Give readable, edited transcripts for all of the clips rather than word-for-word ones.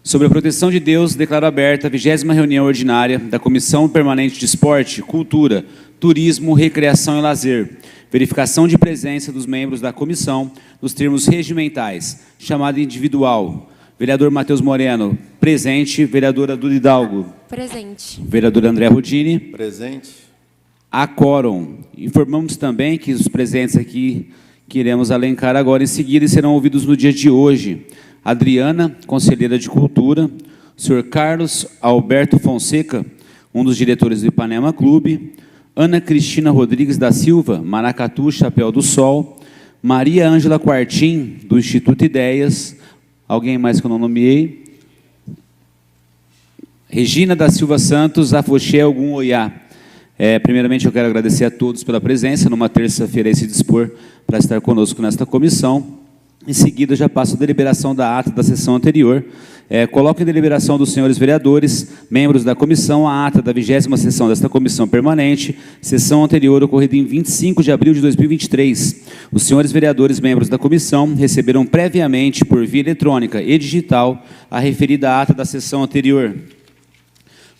Sobre a proteção de Deus, declaro aberta a 20ª reunião ordinária da Comissão Permanente de Esporte, Cultura, Turismo, Recreação e Lazer. Verificação de presença dos membros da comissão nos termos regimentais. Chamada individual. Vereador Matheus Moreno, presente. Vereadora Duda Hidalgo. Presente. Vereador André Rodini. Presente. A quórum. Informamos também que os presentes aqui que iremos elencar agora em seguida e serão ouvidos no dia de hoje. Adriana, conselheira de Cultura. O senhor Carlos Alberto Fonseca, um dos diretores do Ipanema Clube. Ana Cristina Rodrigues da Silva, Maracatu, Chapéu do Sol. Maria Ângela Quartim, do Instituto Ideias. Alguém mais que eu não nomeei? Regina da Silva Santos, Afoxé Ogum Oiá. Primeiramente, eu quero agradecer a todos pela presença, numa terça-feira, se dispor para estar conosco nesta comissão. Em seguida, já passo a deliberação da ata da sessão anterior. Coloco em deliberação dos senhores vereadores, membros da comissão, a ata da 20ª sessão desta comissão permanente, sessão anterior ocorrida em 25 de abril de 2023. Os senhores vereadores, membros da comissão, receberam previamente, por via eletrônica e digital, a referida ata da sessão anterior.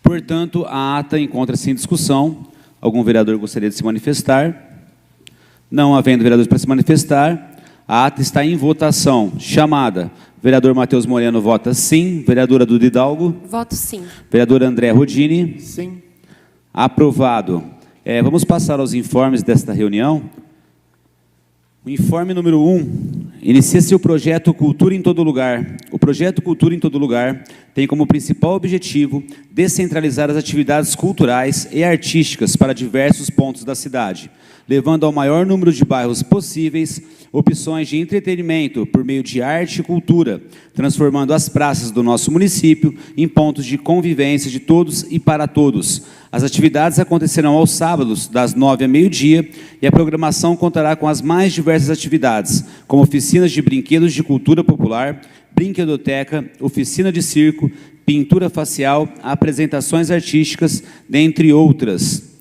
Portanto, a ata encontra-se em discussão. Algum vereador gostaria de se manifestar? Não havendo vereadores para se manifestar, a ata está em votação. Chamada. Vereador Matheus Moreno vota sim. Vereadora Duda Hidalgo? Voto sim. Vereador André Rodini? Sim. Aprovado. Vamos passar aos informes desta reunião. O informe número 1. Inicia-se o projeto Cultura em Todo Lugar. O projeto Cultura em Todo Lugar tem como principal objetivo descentralizar as atividades culturais e artísticas para diversos pontos da cidade, levando ao maior número de bairros possíveis opções de entretenimento por meio de arte e cultura, transformando as praças do nosso município em pontos de convivência de todos e para todos. As atividades acontecerão aos sábados, das 9 a meio-dia, e a programação contará com as mais diversas atividades, como oficinas de brinquedos de cultura popular, brinquedoteca, oficina de circo, pintura facial, apresentações artísticas, dentre outras.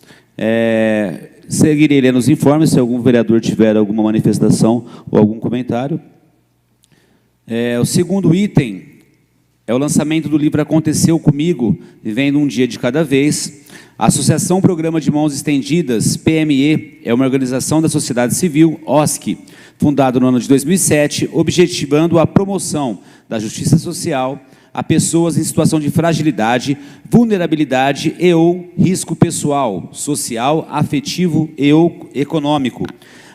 Seguirei lendo os informes, se algum vereador tiver alguma manifestação ou algum comentário. O segundo item é o lançamento do livro Aconteceu Comigo, Vivendo um Dia de Cada Vez. A Associação Programa de Mãos Estendidas, PME, é uma organização da sociedade civil, OSC, fundada no ano de 2007, objetivando a promoção da justiça social a pessoas em situação de fragilidade, vulnerabilidade e ou risco pessoal, social, afetivo e ou econômico,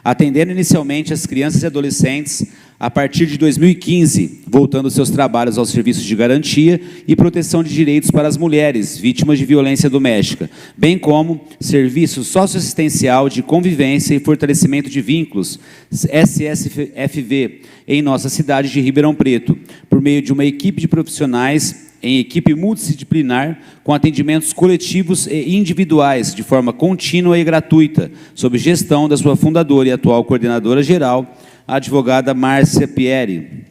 atendendo inicialmente as crianças e adolescentes a partir de 2015, voltando seus trabalhos aos serviços de garantia e proteção de direitos para as mulheres vítimas de violência doméstica, bem como serviço socioassistencial de convivência e fortalecimento de vínculos, SSFV, em nossa cidade de Ribeirão Preto, por meio de uma equipe de profissionais em equipe multidisciplinar, com atendimentos coletivos e individuais, de forma contínua e gratuita, sob gestão da sua fundadora e atual coordenadora geral, a advogada Márcia Pieri.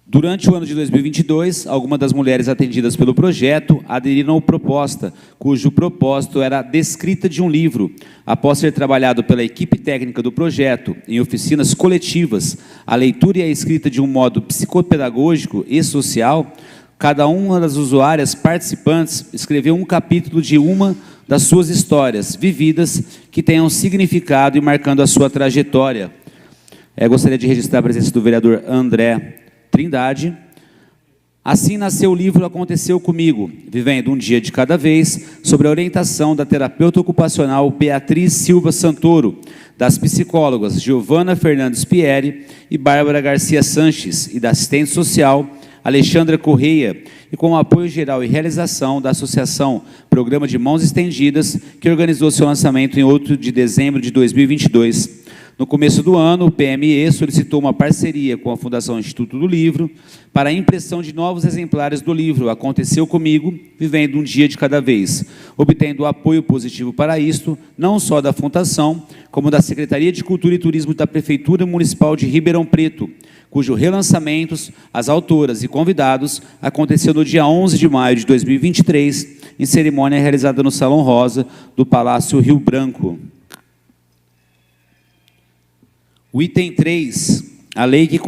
Durante o ano de 2022, algumas das mulheres atendidas pelo projeto aderiram à proposta, cujo propósito era a descrita de um livro. Após ser trabalhado pela equipe técnica do projeto, em oficinas coletivas, a leitura e a escrita de um modo psicopedagógico e social, cada uma das usuárias participantes escreveu um capítulo de uma das suas histórias vividas que tenham significado e marcando a sua trajetória. Gostaria de registrar a presença do vereador André Trindade. Assim nasceu o livro Aconteceu Comigo, Vivendo um Dia de Cada Vez, sobre a orientação da terapeuta ocupacional Beatriz Silva Santoro, das psicólogas Giovana Fernandes Pieri e Bárbara Garcia Sanches, e da assistente social Alexandra Correia, e com o apoio geral e realização da Associação Programa de Mãos Estendidas, que organizou seu lançamento em 8 de dezembro de 2022. No começo do ano, o PME solicitou uma parceria com a Fundação Instituto do Livro para a impressão de novos exemplares do livro Aconteceu Comigo, Vivendo um Dia de Cada Vez, obtendo apoio positivo para isto, não só da Fundação, como da Secretaria de Cultura e Turismo da Prefeitura Municipal de Ribeirão Preto, cujo relançamento, as autoras e convidados, aconteceu no dia 11 de maio de 2023, em cerimônia realizada no Salão Rosa do Palácio Rio Branco. O item 3 a lei que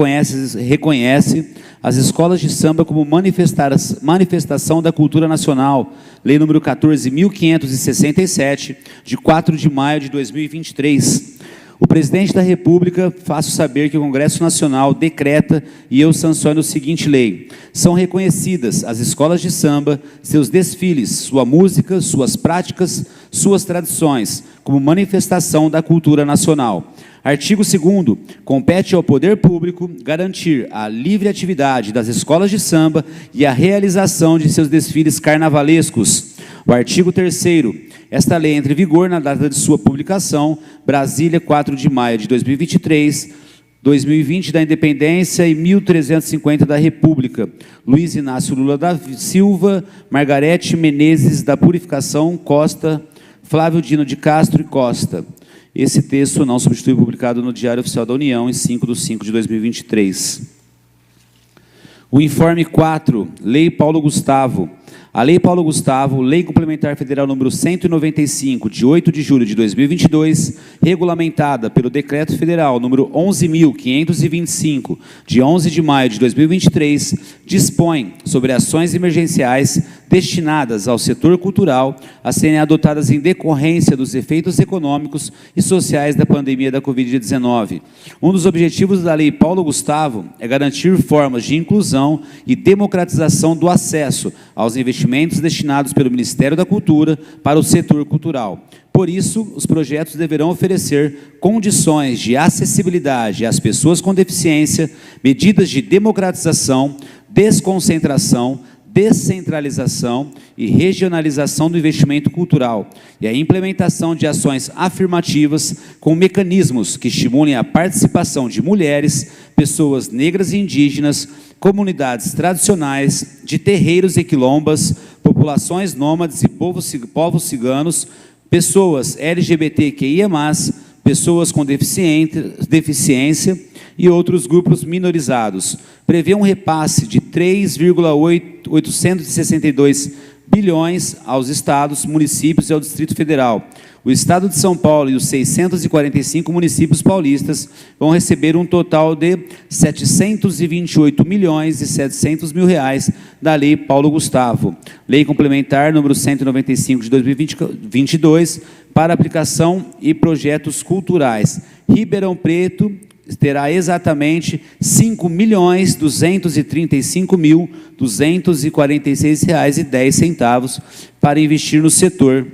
reconhece as escolas de samba como manifestação da cultura nacional, lei número 14.567, de 4 de maio de 2023. O presidente da República faço saber que o Congresso Nacional decreta e eu sanciono a seguinte lei. São reconhecidas as escolas de samba, seus desfiles, sua música, suas práticas, suas tradições, como manifestação da cultura nacional. Artigo 2º, compete ao poder público garantir a livre atividade das escolas de samba e a realização de seus desfiles carnavalescos. O artigo 3º, esta lei entra em vigor na data de sua publicação, Brasília, 4 de maio de 2023, 2020 da Independência e 1350 da República. Luiz Inácio Lula da Silva, Margarete Menezes da Purificação Costa, Flávio Dino de Castro e Costa. Esse texto não substitui, publicado no Diário Oficial da União, em 5/5 de 2023. O informe 4, Lei Paulo Gustavo. A Lei Paulo Gustavo, Lei Complementar Federal número 195, de 8 de julho de 2022, regulamentada pelo Decreto Federal número 11.525, de 11 de maio de 2023, dispõe sobre ações emergenciais destinadas ao setor cultural a serem adotadas em decorrência dos efeitos econômicos e sociais da pandemia da Covid-19. Um dos objetivos da Lei Paulo Gustavo é garantir formas de inclusão e democratização do acesso aos investimentos destinados pelo Ministério da Cultura para o setor cultural. Por isso, os projetos deverão oferecer condições de acessibilidade às pessoas com deficiência, medidas de democratização, desconcentração, descentralização e regionalização do investimento cultural e a implementação de ações afirmativas com mecanismos que estimulem a participação de mulheres, pessoas negras e indígenas, comunidades tradicionais, de terreiros e quilombas, populações nômades e povos ciganos, pessoas LGBTQIA+, pessoas com deficiência e outros grupos minorizados. Prevê um repasse de 3,862 bilhões aos estados, municípios e ao Distrito Federal. O Estado de São Paulo e os 645 municípios paulistas vão receber um total de 728 milhões e 700 mil reais da Lei Paulo Gustavo. Lei Complementar número 195 de 2022 para aplicação e projetos culturais. Ribeirão Preto terá exatamente R$ 5.235.246,10 para investir no setor.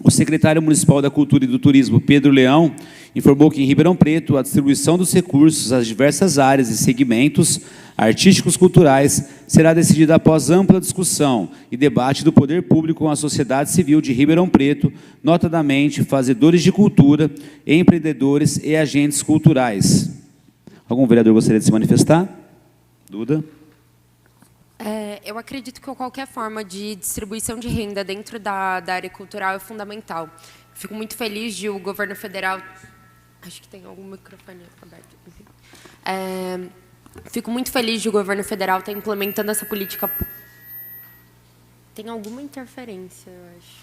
O secretário municipal da Cultura e do Turismo, Pedro Leão, informou que em Ribeirão Preto a distribuição dos recursos às diversas áreas e segmentos artísticos culturais será decidida após ampla discussão e debate do poder público com a sociedade civil de Ribeirão Preto, notadamente fazedores de cultura, empreendedores e agentes culturais. Algum vereador gostaria de se manifestar? Duda? Eu acredito que qualquer forma de distribuição de renda dentro da área cultural é fundamental. Fico muito feliz de o governo federal... Acho que tem algum microfone aberto. Fico muito feliz de o governo federal estar implementando essa política... Tem alguma interferência, eu acho.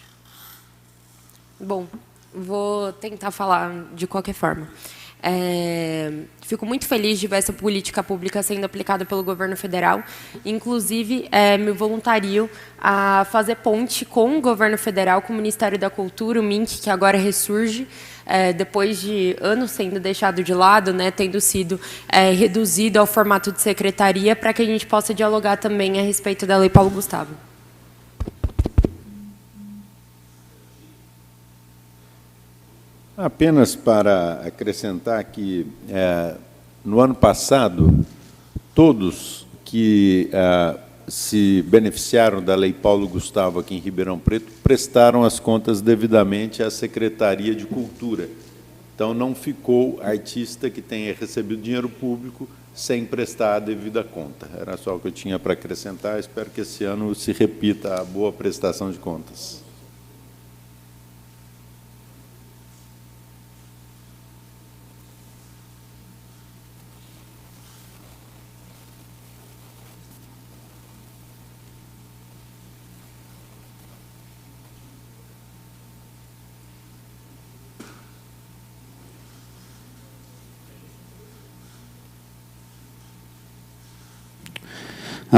Bom, vou tentar falar de qualquer forma. Fico muito feliz de ver essa política pública sendo aplicada pelo governo federal. Inclusive, me voluntario a fazer ponte com o governo federal, com o Ministério da Cultura, o MINC, que agora ressurge, depois de anos sendo deixado de lado, né, tendo sido reduzido ao formato de secretaria, para que a gente possa dialogar também a respeito da Lei Paulo Gustavo. Apenas para acrescentar que, no ano passado, todos que se beneficiaram da Lei Paulo Gustavo aqui em Ribeirão Preto prestaram as contas devidamente à Secretaria de Cultura. Então, não ficou artista que tenha recebido dinheiro público sem prestar a devida conta. Era só o que eu tinha para acrescentar. Espero que esse ano se repita a boa prestação de contas.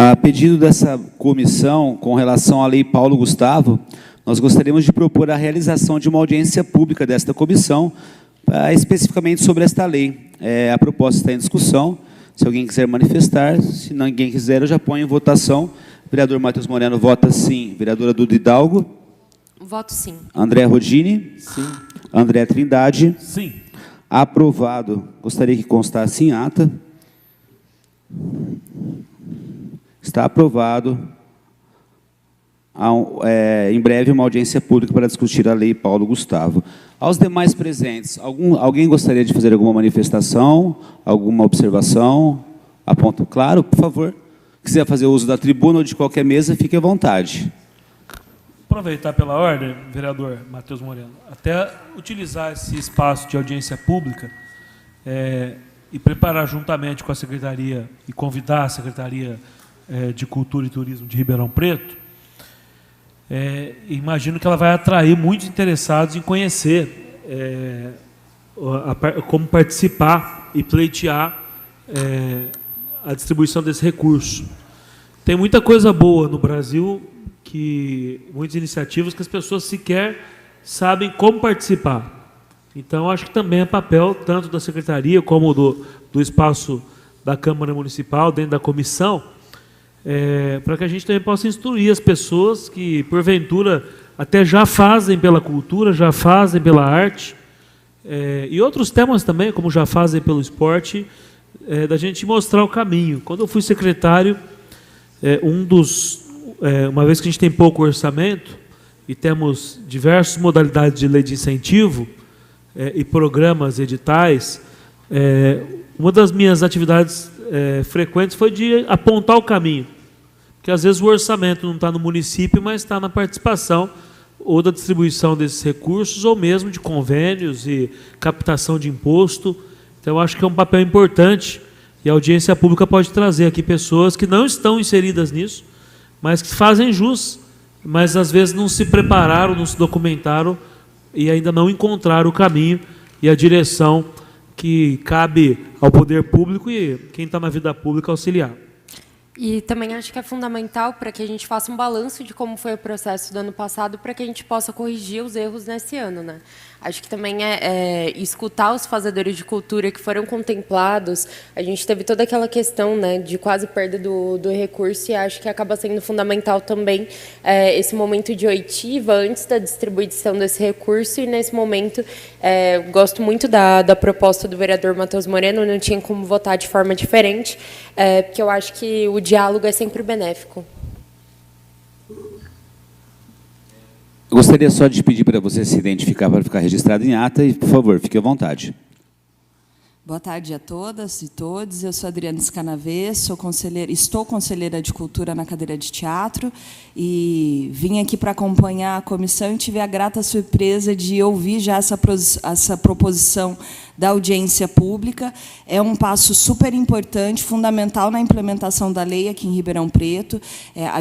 A pedido dessa comissão, com relação à Lei Paulo Gustavo, nós gostaríamos de propor a realização de uma audiência pública desta comissão, especificamente sobre esta lei. A proposta está em discussão. Se alguém quiser manifestar, se ninguém quiser, eu já ponho em votação. Vereador Matheus Moreno vota sim. Vereadora Duda Hidalgo? Voto sim. André Rodini? Sim. André Trindade? Sim. Aprovado. Gostaria que constasse em ata. Está aprovado. Em breve, uma audiência pública para discutir a Lei Paulo Gustavo. Aos demais presentes, alguém gostaria de fazer alguma manifestação, alguma observação? Aponta, claro, por favor. Quiser fazer uso da tribuna ou de qualquer mesa, fique à vontade. Aproveitar pela ordem, vereador Matheus Moreno, até utilizar esse espaço de audiência pública e preparar juntamente com a Secretaria e convidar a Secretaria de Cultura e Turismo de Ribeirão Preto. Imagino que ela vai atrair muitos interessados em conhecer como participar e pleitear a distribuição desse recurso. Tem muita coisa boa no Brasil, muitas iniciativas que as pessoas sequer sabem como participar. Então, acho que também é papel tanto da Secretaria como do espaço da Câmara Municipal, dentro da comissão, para que a gente também possa instruir as pessoas que, porventura, até já fazem pela cultura, já fazem pela arte, e outros temas também, como já fazem pelo esporte, da gente mostrar o caminho. Quando eu fui secretário, uma vez que a gente tem pouco orçamento e temos diversas modalidades de lei de incentivo e programas editais, uma das minhas atividades frequentes foi de apontar o caminho, porque às vezes o orçamento não está no município, mas está na participação ou da distribuição desses recursos, ou mesmo de convênios e captação de imposto. Então, eu acho que é um papel importante, e a audiência pública pode trazer aqui pessoas que não estão inseridas nisso, mas que fazem jus, mas às vezes não se prepararam, não se documentaram e ainda não encontraram o caminho e a direção que cabe ao poder público e quem está na vida pública auxiliar. E também acho que é fundamental para que a gente faça um balanço de como foi o processo do ano passado, para que a gente possa corrigir os erros nesse ano, né? Acho que também escutar os fazedores de cultura que foram contemplados. A gente teve toda aquela questão, né, de quase perda do recurso, e acho que acaba sendo fundamental também esse momento de oitiva antes da distribuição desse recurso. E nesse momento, gosto muito da proposta do vereador Matheus Moreno, não tinha como votar de forma diferente, porque eu acho que o diálogo é sempre benéfico. Eu gostaria só de pedir para você se identificar para ficar registrado em ata e, por favor, fique à vontade. Boa tarde a todas e todos. Eu sou Adriana Scanavê, estou conselheira de Cultura na cadeira de teatro e vim aqui para acompanhar a comissão e tive a grata surpresa de ouvir já essa proposição da audiência pública. É um passo super importante, fundamental na implementação da lei aqui em Ribeirão Preto.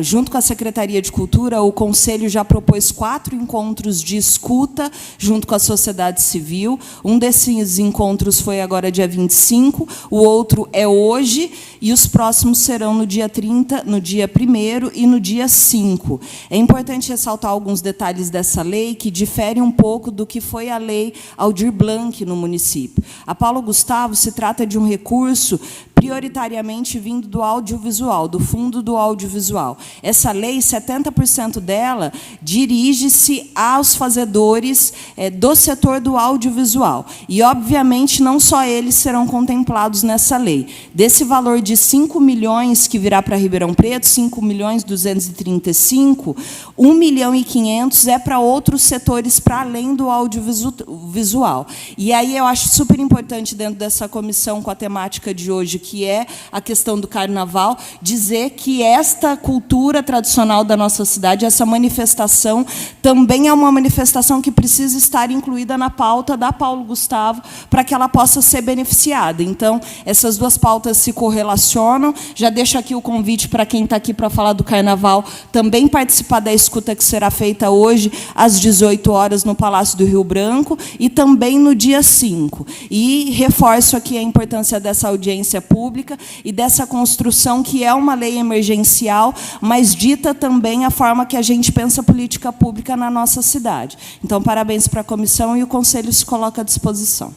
Junto com a Secretaria de Cultura, o Conselho já propôs 4 encontros de escuta junto com a sociedade civil. Um desses encontros foi agora dia 25, o outro é hoje, e os próximos serão no dia 30, no dia 1º e no dia 5. É importante ressaltar alguns detalhes dessa lei que diferem um pouco do que foi a lei Aldir Blanc no município. A Paulo Gustavo se trata de um recurso prioritariamente vindo do audiovisual, do fundo do audiovisual. Essa lei, 70% dela, dirige-se aos fazedores do setor do audiovisual. E, obviamente, não só eles serão contemplados nessa lei. Desse valor de 5 milhões que virá para Ribeirão Preto, 5.235.000, 1.500.000 é para outros setores para além do audiovisual. E aí eu acho super importante, dentro dessa comissão com a temática de hoje, que é a questão do carnaval, dizer que esta cultura tradicional da nossa cidade, essa manifestação, também é uma manifestação que precisa estar incluída na pauta da Paulo Gustavo para que ela possa ser beneficiada. Então, essas duas pautas se correlacionam. Já deixo aqui o convite para quem está aqui para falar do carnaval também participar da escuta que será feita hoje às 18 horas no Palácio do Rio Branco e também no dia 5. E reforço aqui a importância dessa audiência pública e dessa construção, que é uma lei emergencial, mas dita também a forma que a gente pensa política pública na nossa cidade. Então, parabéns para a comissão e o Conselho se coloca à disposição.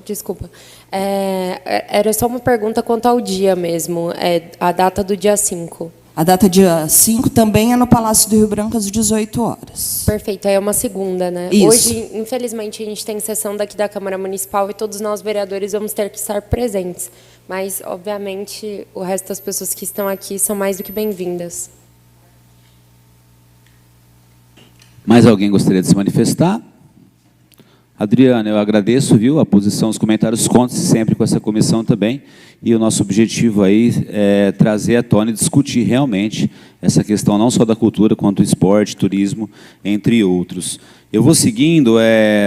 Desculpa. Era só uma pergunta quanto ao dia mesmo, a data do dia 5. A data dia 5 também é no Palácio do Rio Branco, às 18 horas. Perfeito, aí é uma segunda, né? Isso. Hoje, infelizmente, a gente tem sessão daqui da Câmara Municipal e todos nós, vereadores, vamos ter que estar presentes. Mas, obviamente, o resto das pessoas que estão aqui são mais do que bem-vindas. Mais alguém gostaria de se manifestar? Adriana, eu agradeço, viu, a posição, os comentários, conte-se sempre com essa comissão também, e o nosso objetivo aí é trazer à tona e discutir realmente essa questão não só da cultura, quanto do esporte, turismo, entre outros. Eu vou seguindo,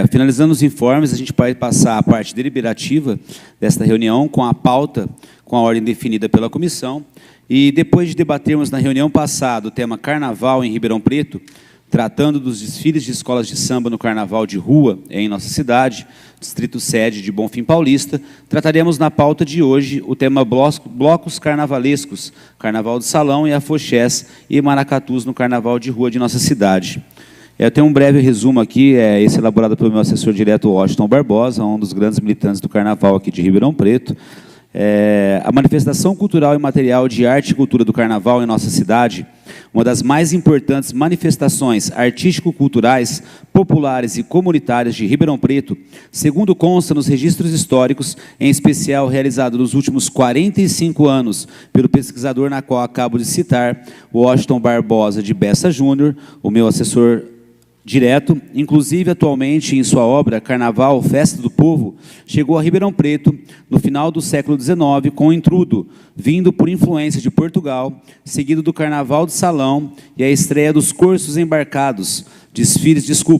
finalizando os informes, a gente vai passar a parte deliberativa desta reunião com a pauta, com a ordem definida pela comissão, e depois de debatermos na reunião passada o tema Carnaval em Ribeirão Preto, tratando dos desfiles de escolas de samba no Carnaval de Rua, em nossa cidade, distrito sede de Bonfim Paulista, trataremos na pauta de hoje o tema blocos carnavalescos, Carnaval de Salão e Afoxés e Maracatus no Carnaval de Rua de nossa cidade. Eu tenho um breve resumo aqui, esse elaborado pelo meu assessor direto, Washington Barbosa, um dos grandes militantes do Carnaval aqui de Ribeirão Preto. A manifestação cultural e material de arte e cultura do Carnaval em nossa cidade, uma das mais importantes manifestações artístico-culturais, populares e comunitárias de Ribeirão Preto, segundo consta nos registros históricos, em especial realizado nos últimos 45 anos pelo pesquisador na qual acabo de citar, Washington Barbosa de Bessa Júnior, o meu assessor direto, inclusive atualmente em sua obra Carnaval, Festa do Povo, chegou a Ribeirão Preto no final do século XIX com o intrudo, vindo por influência de Portugal, seguido do Carnaval de Salão e a estreia dos cursos embarcados,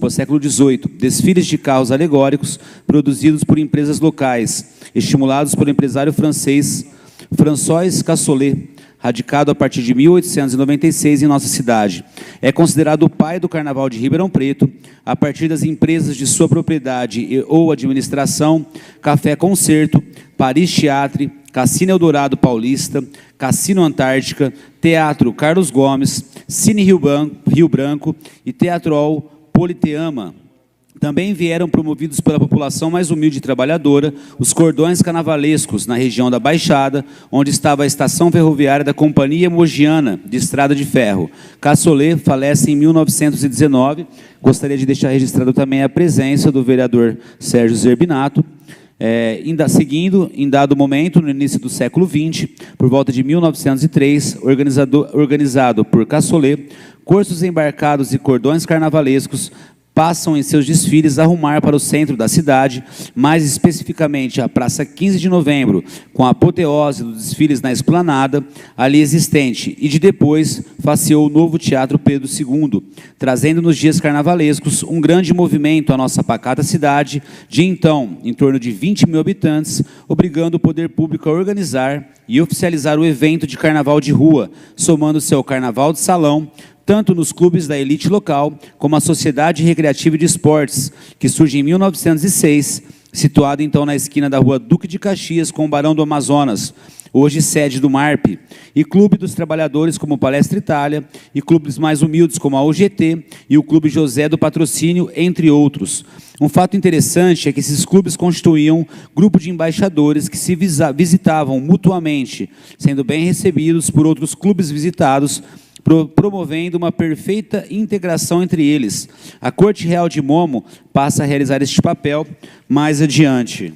século XVIII, desfiles de carros alegóricos produzidos por empresas locais, estimulados pelo empresário francês François Cassolet, radicado a partir de 1896 em nossa cidade. É considerado o pai do Carnaval de Ribeirão Preto, a partir das empresas de sua propriedade ou administração, Café Concerto, Paris Teatre, Cassino Eldorado Paulista, Cassino Antártica, Teatro Carlos Gomes, Cine Rio Branco e Teatrol Politeama. Também vieram promovidos pela população mais humilde e trabalhadora os cordões carnavalescos na região da Baixada, onde estava a estação ferroviária da Companhia Mogiana de Estrada de Ferro. Cassolet falece em 1919. Gostaria de deixar registrado também a presença do vereador Sérgio Zerbinato. Seguindo, em dado momento, no início do século XX, por volta de 1903, organizado por Cassolet, cursos embarcados e cordões carnavalescos passam em seus desfiles a rumar para o centro da cidade, mais especificamente a Praça 15 de Novembro, com a apoteose dos desfiles na esplanada, ali existente, e de depois faceou o novo Teatro Pedro II, trazendo nos dias carnavalescos um grande movimento à nossa pacata cidade, de então, em torno de 20 mil habitantes, obrigando o poder público a organizar e oficializar o evento de Carnaval de Rua, somando-se ao Carnaval de Salão, tanto nos clubes da elite local, como a Sociedade Recreativa de Esportes, que surge em 1906, situado então na esquina da rua Duque de Caxias com o Barão do Amazonas, hoje sede do MARP, e Clube dos Trabalhadores como Palestra Itália, e clubes mais humildes como a UGT e o Clube José do Patrocínio, entre outros. Um fato interessante é que esses clubes constituíam grupo de embaixadores que se visitavam mutuamente, sendo bem recebidos por outros clubes visitados, promovendo uma perfeita integração entre eles. A Corte Real de Momo passa a realizar este papel mais adiante.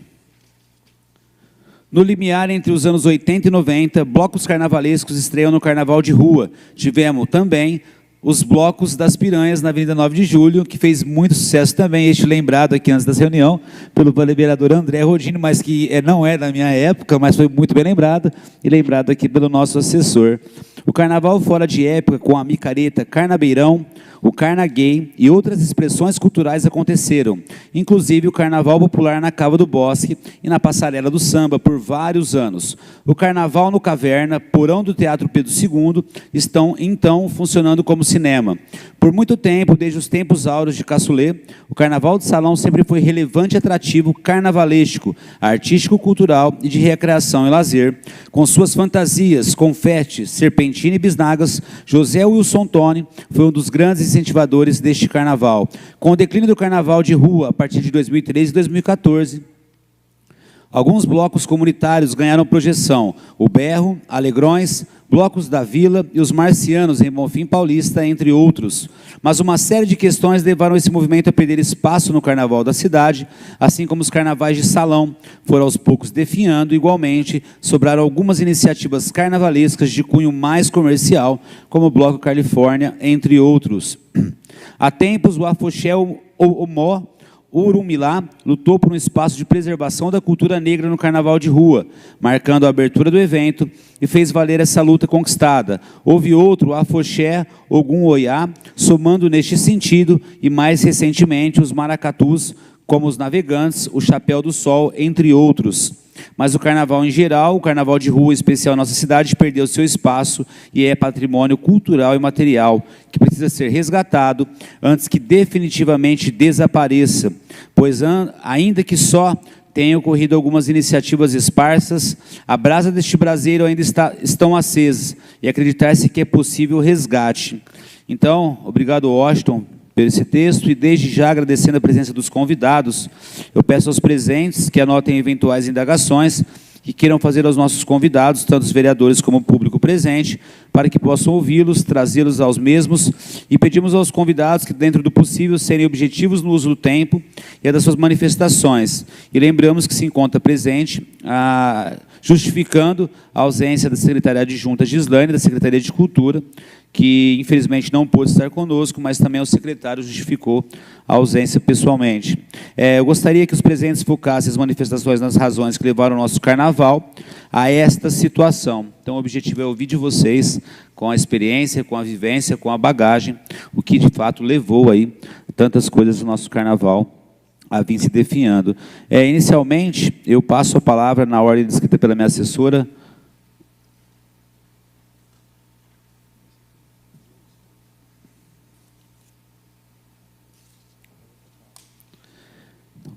No limiar entre os anos 80 e 90, blocos carnavalescos estreiam no Carnaval de Rua. Tivemos também os blocos das Piranhas na Avenida 9 de Julho, que fez muito sucesso também, este lembrado aqui antes da reunião, pelo vereador André Rodino, mas que não é da minha época, mas foi muito bem lembrado, e lembrado aqui pelo nosso assessor. O Carnaval fora de época, com a micareta, Carnabeirão, o Carnagay e outras expressões culturais aconteceram, inclusive o Carnaval Popular na Cava do Bosque e na Passarela do Samba por vários anos. O Carnaval no Caverna, porão do Teatro Pedro II, estão então funcionando como cinema. Por muito tempo, desde os tempos áureos de Cassoulet, o Carnaval de Salão sempre foi relevante e atrativo carnavalesco, artístico, cultural e de recreação e lazer. Com suas fantasias, confetes, serpentina e bisnagas, José Wilson Toni foi um dos grandes incentivadores deste carnaval. Com o declínio do carnaval de rua a partir de 2013 e 2014, alguns blocos comunitários ganharam projeção: o Berro, Alegrões, Blocos da Vila e os Marcianos em Bonfim Paulista, entre outros. Mas uma série de questões levaram esse movimento a perder espaço no carnaval da cidade, assim como os carnavais de salão foram aos poucos definhando. Igualmente, sobraram algumas iniciativas carnavalescas de cunho mais comercial, como o Bloco Califórnia, entre outros. Há tempos, o Afoxé Omó Urumilá lutou por um espaço de preservação da cultura negra no carnaval de rua, marcando a abertura do evento e fez valer essa luta conquistada. Houve outro, o Afoxé Ogum Oiá, somando neste sentido, e mais recentemente os maracatus, como os navegantes, o Chapéu do Sol, entre outros. Mas o carnaval em geral, o carnaval de rua, em especial em nossa cidade, perdeu seu espaço e é patrimônio cultural e material que precisa ser resgatado antes que definitivamente desapareça, pois ainda que só tenham ocorrido algumas iniciativas esparsas, a brasa deste braseiro ainda estão acesas e acreditar-se que é possível o resgate. Então, obrigado, Washington, por esse texto, e desde já agradecendo a presença dos convidados, eu peço aos presentes que anotem eventuais indagações que queiram fazer aos nossos convidados, tanto os vereadores como o público presente, para que possam ouvi-los, trazê-los aos mesmos, e pedimos aos convidados que, dentro do possível, serem objetivos no uso do tempo e das suas manifestações. E lembramos que se encontra presente, justificando a ausência da secretária adjunta Gislaine, da Secretaria de Cultura, que infelizmente não pôde estar conosco, mas também o secretário justificou a ausência pessoalmente. Eu gostaria que os presentes focassem as manifestações nas razões que levaram o nosso carnaval a esta situação. Então, o objetivo é ouvir de vocês, com a experiência, com a vivência, com a bagagem, o que de fato levou aí tantas coisas do nosso carnaval a vir se definhando. Inicialmente, eu passo a palavra na ordem descrita pela minha assessora.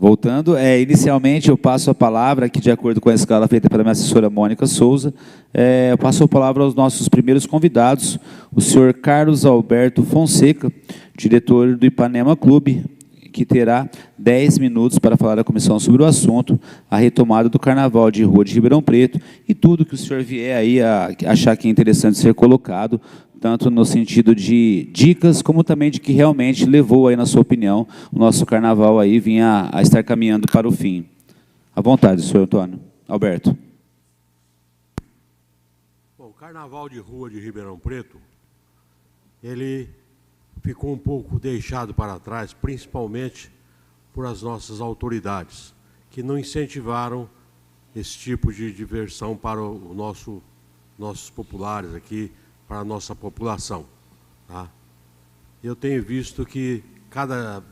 Voltando, inicialmente eu passo a palavra, aqui de acordo com a escala feita pela minha assessora Mônica Souza, eu passo a palavra aos nossos primeiros convidados, o senhor Carlos Alberto Fonseca, diretor do Ipanema Clube, que terá 10 minutos para falar à comissão sobre o assunto, a retomada do Carnaval de Rua de Ribeirão Preto, e tudo que o senhor vier aí a achar que é interessante ser colocado, tanto no sentido de dicas, como também de que realmente levou aí, na sua opinião, o nosso carnaval aí vinha a estar caminhando para o fim. À vontade, senhor Antônio. Alberto. Bom, o Carnaval de Rua de Ribeirão Preto, ele ficou um pouco deixado para trás, principalmente por as nossas autoridades, que não incentivaram esse tipo de diversão para nossos populares aqui, para a nossa população. Tá? Eu tenho visto que cada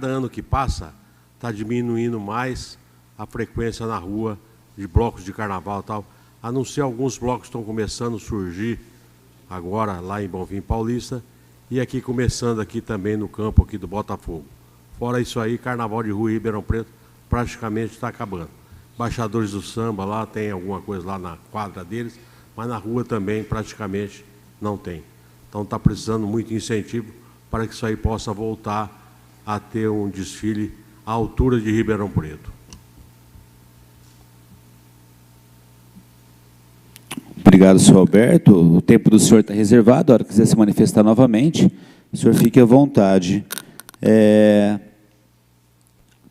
ano que passa está diminuindo mais a frequência na rua de blocos de carnaval e tal, a não ser alguns blocos que estão começando a surgir agora lá em Bonfim Paulista e aqui começando aqui também no campo aqui do Botafogo. Fora isso aí, Carnaval de Rua em Ribeirão Preto praticamente está acabando. Baixadores do Samba lá, tem alguma coisa lá na quadra deles, mas na rua também praticamente não tem. Então está precisando muito incentivo para que isso aí possa voltar a ter um desfile à altura de Ribeirão Preto. Obrigado, senhor Alberto. O tempo do senhor está reservado. A hora que quiser se manifestar novamente, o senhor fique à vontade.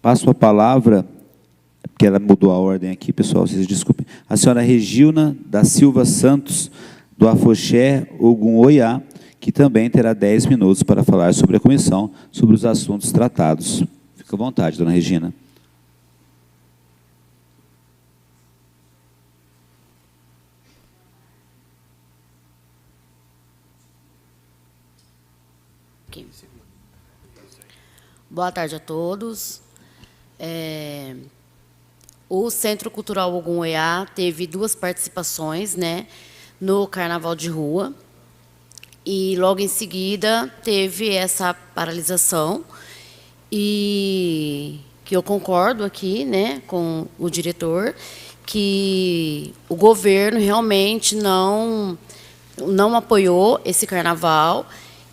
Passo a palavra, porque ela mudou a ordem aqui, pessoal, vocês desculpem. A senhora Regina da Silva Santos, do Afoxé Ogum Oiá, que também terá 10 minutos para falar sobre a comissão, sobre os assuntos tratados. Fique à vontade, dona Regina. Boa tarde a todos. O Centro Cultural Ogum Oiá teve 2 participações, né, no Carnaval de Rua. E logo em seguida teve essa paralisação, e que eu concordo aqui, né, com o diretor, que o governo realmente não apoiou esse carnaval,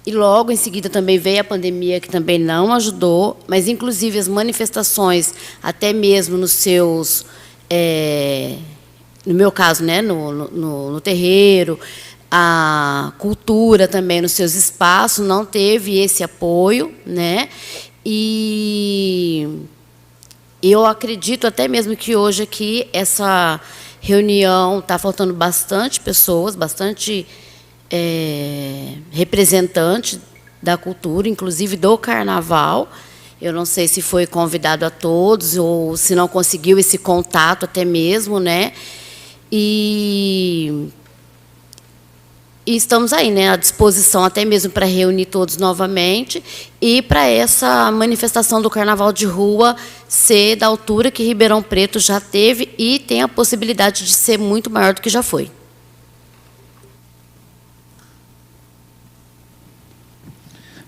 e logo em seguida também veio a pandemia, que também não ajudou, mas inclusive as manifestações, até mesmo nos seus, no meu caso, né, no terreiro, a cultura também nos seus espaços não teve esse apoio, né? E eu acredito até mesmo que hoje aqui essa reunião está faltando bastante pessoas, bastante representantes da cultura, inclusive do carnaval. Eu não sei se foi convidado a todos ou se não conseguiu esse contato até mesmo, né? E estamos aí, né, à disposição até mesmo para reunir todos novamente e para essa manifestação do Carnaval de Rua ser da altura que Ribeirão Preto já teve e tem a possibilidade de ser muito maior do que já foi.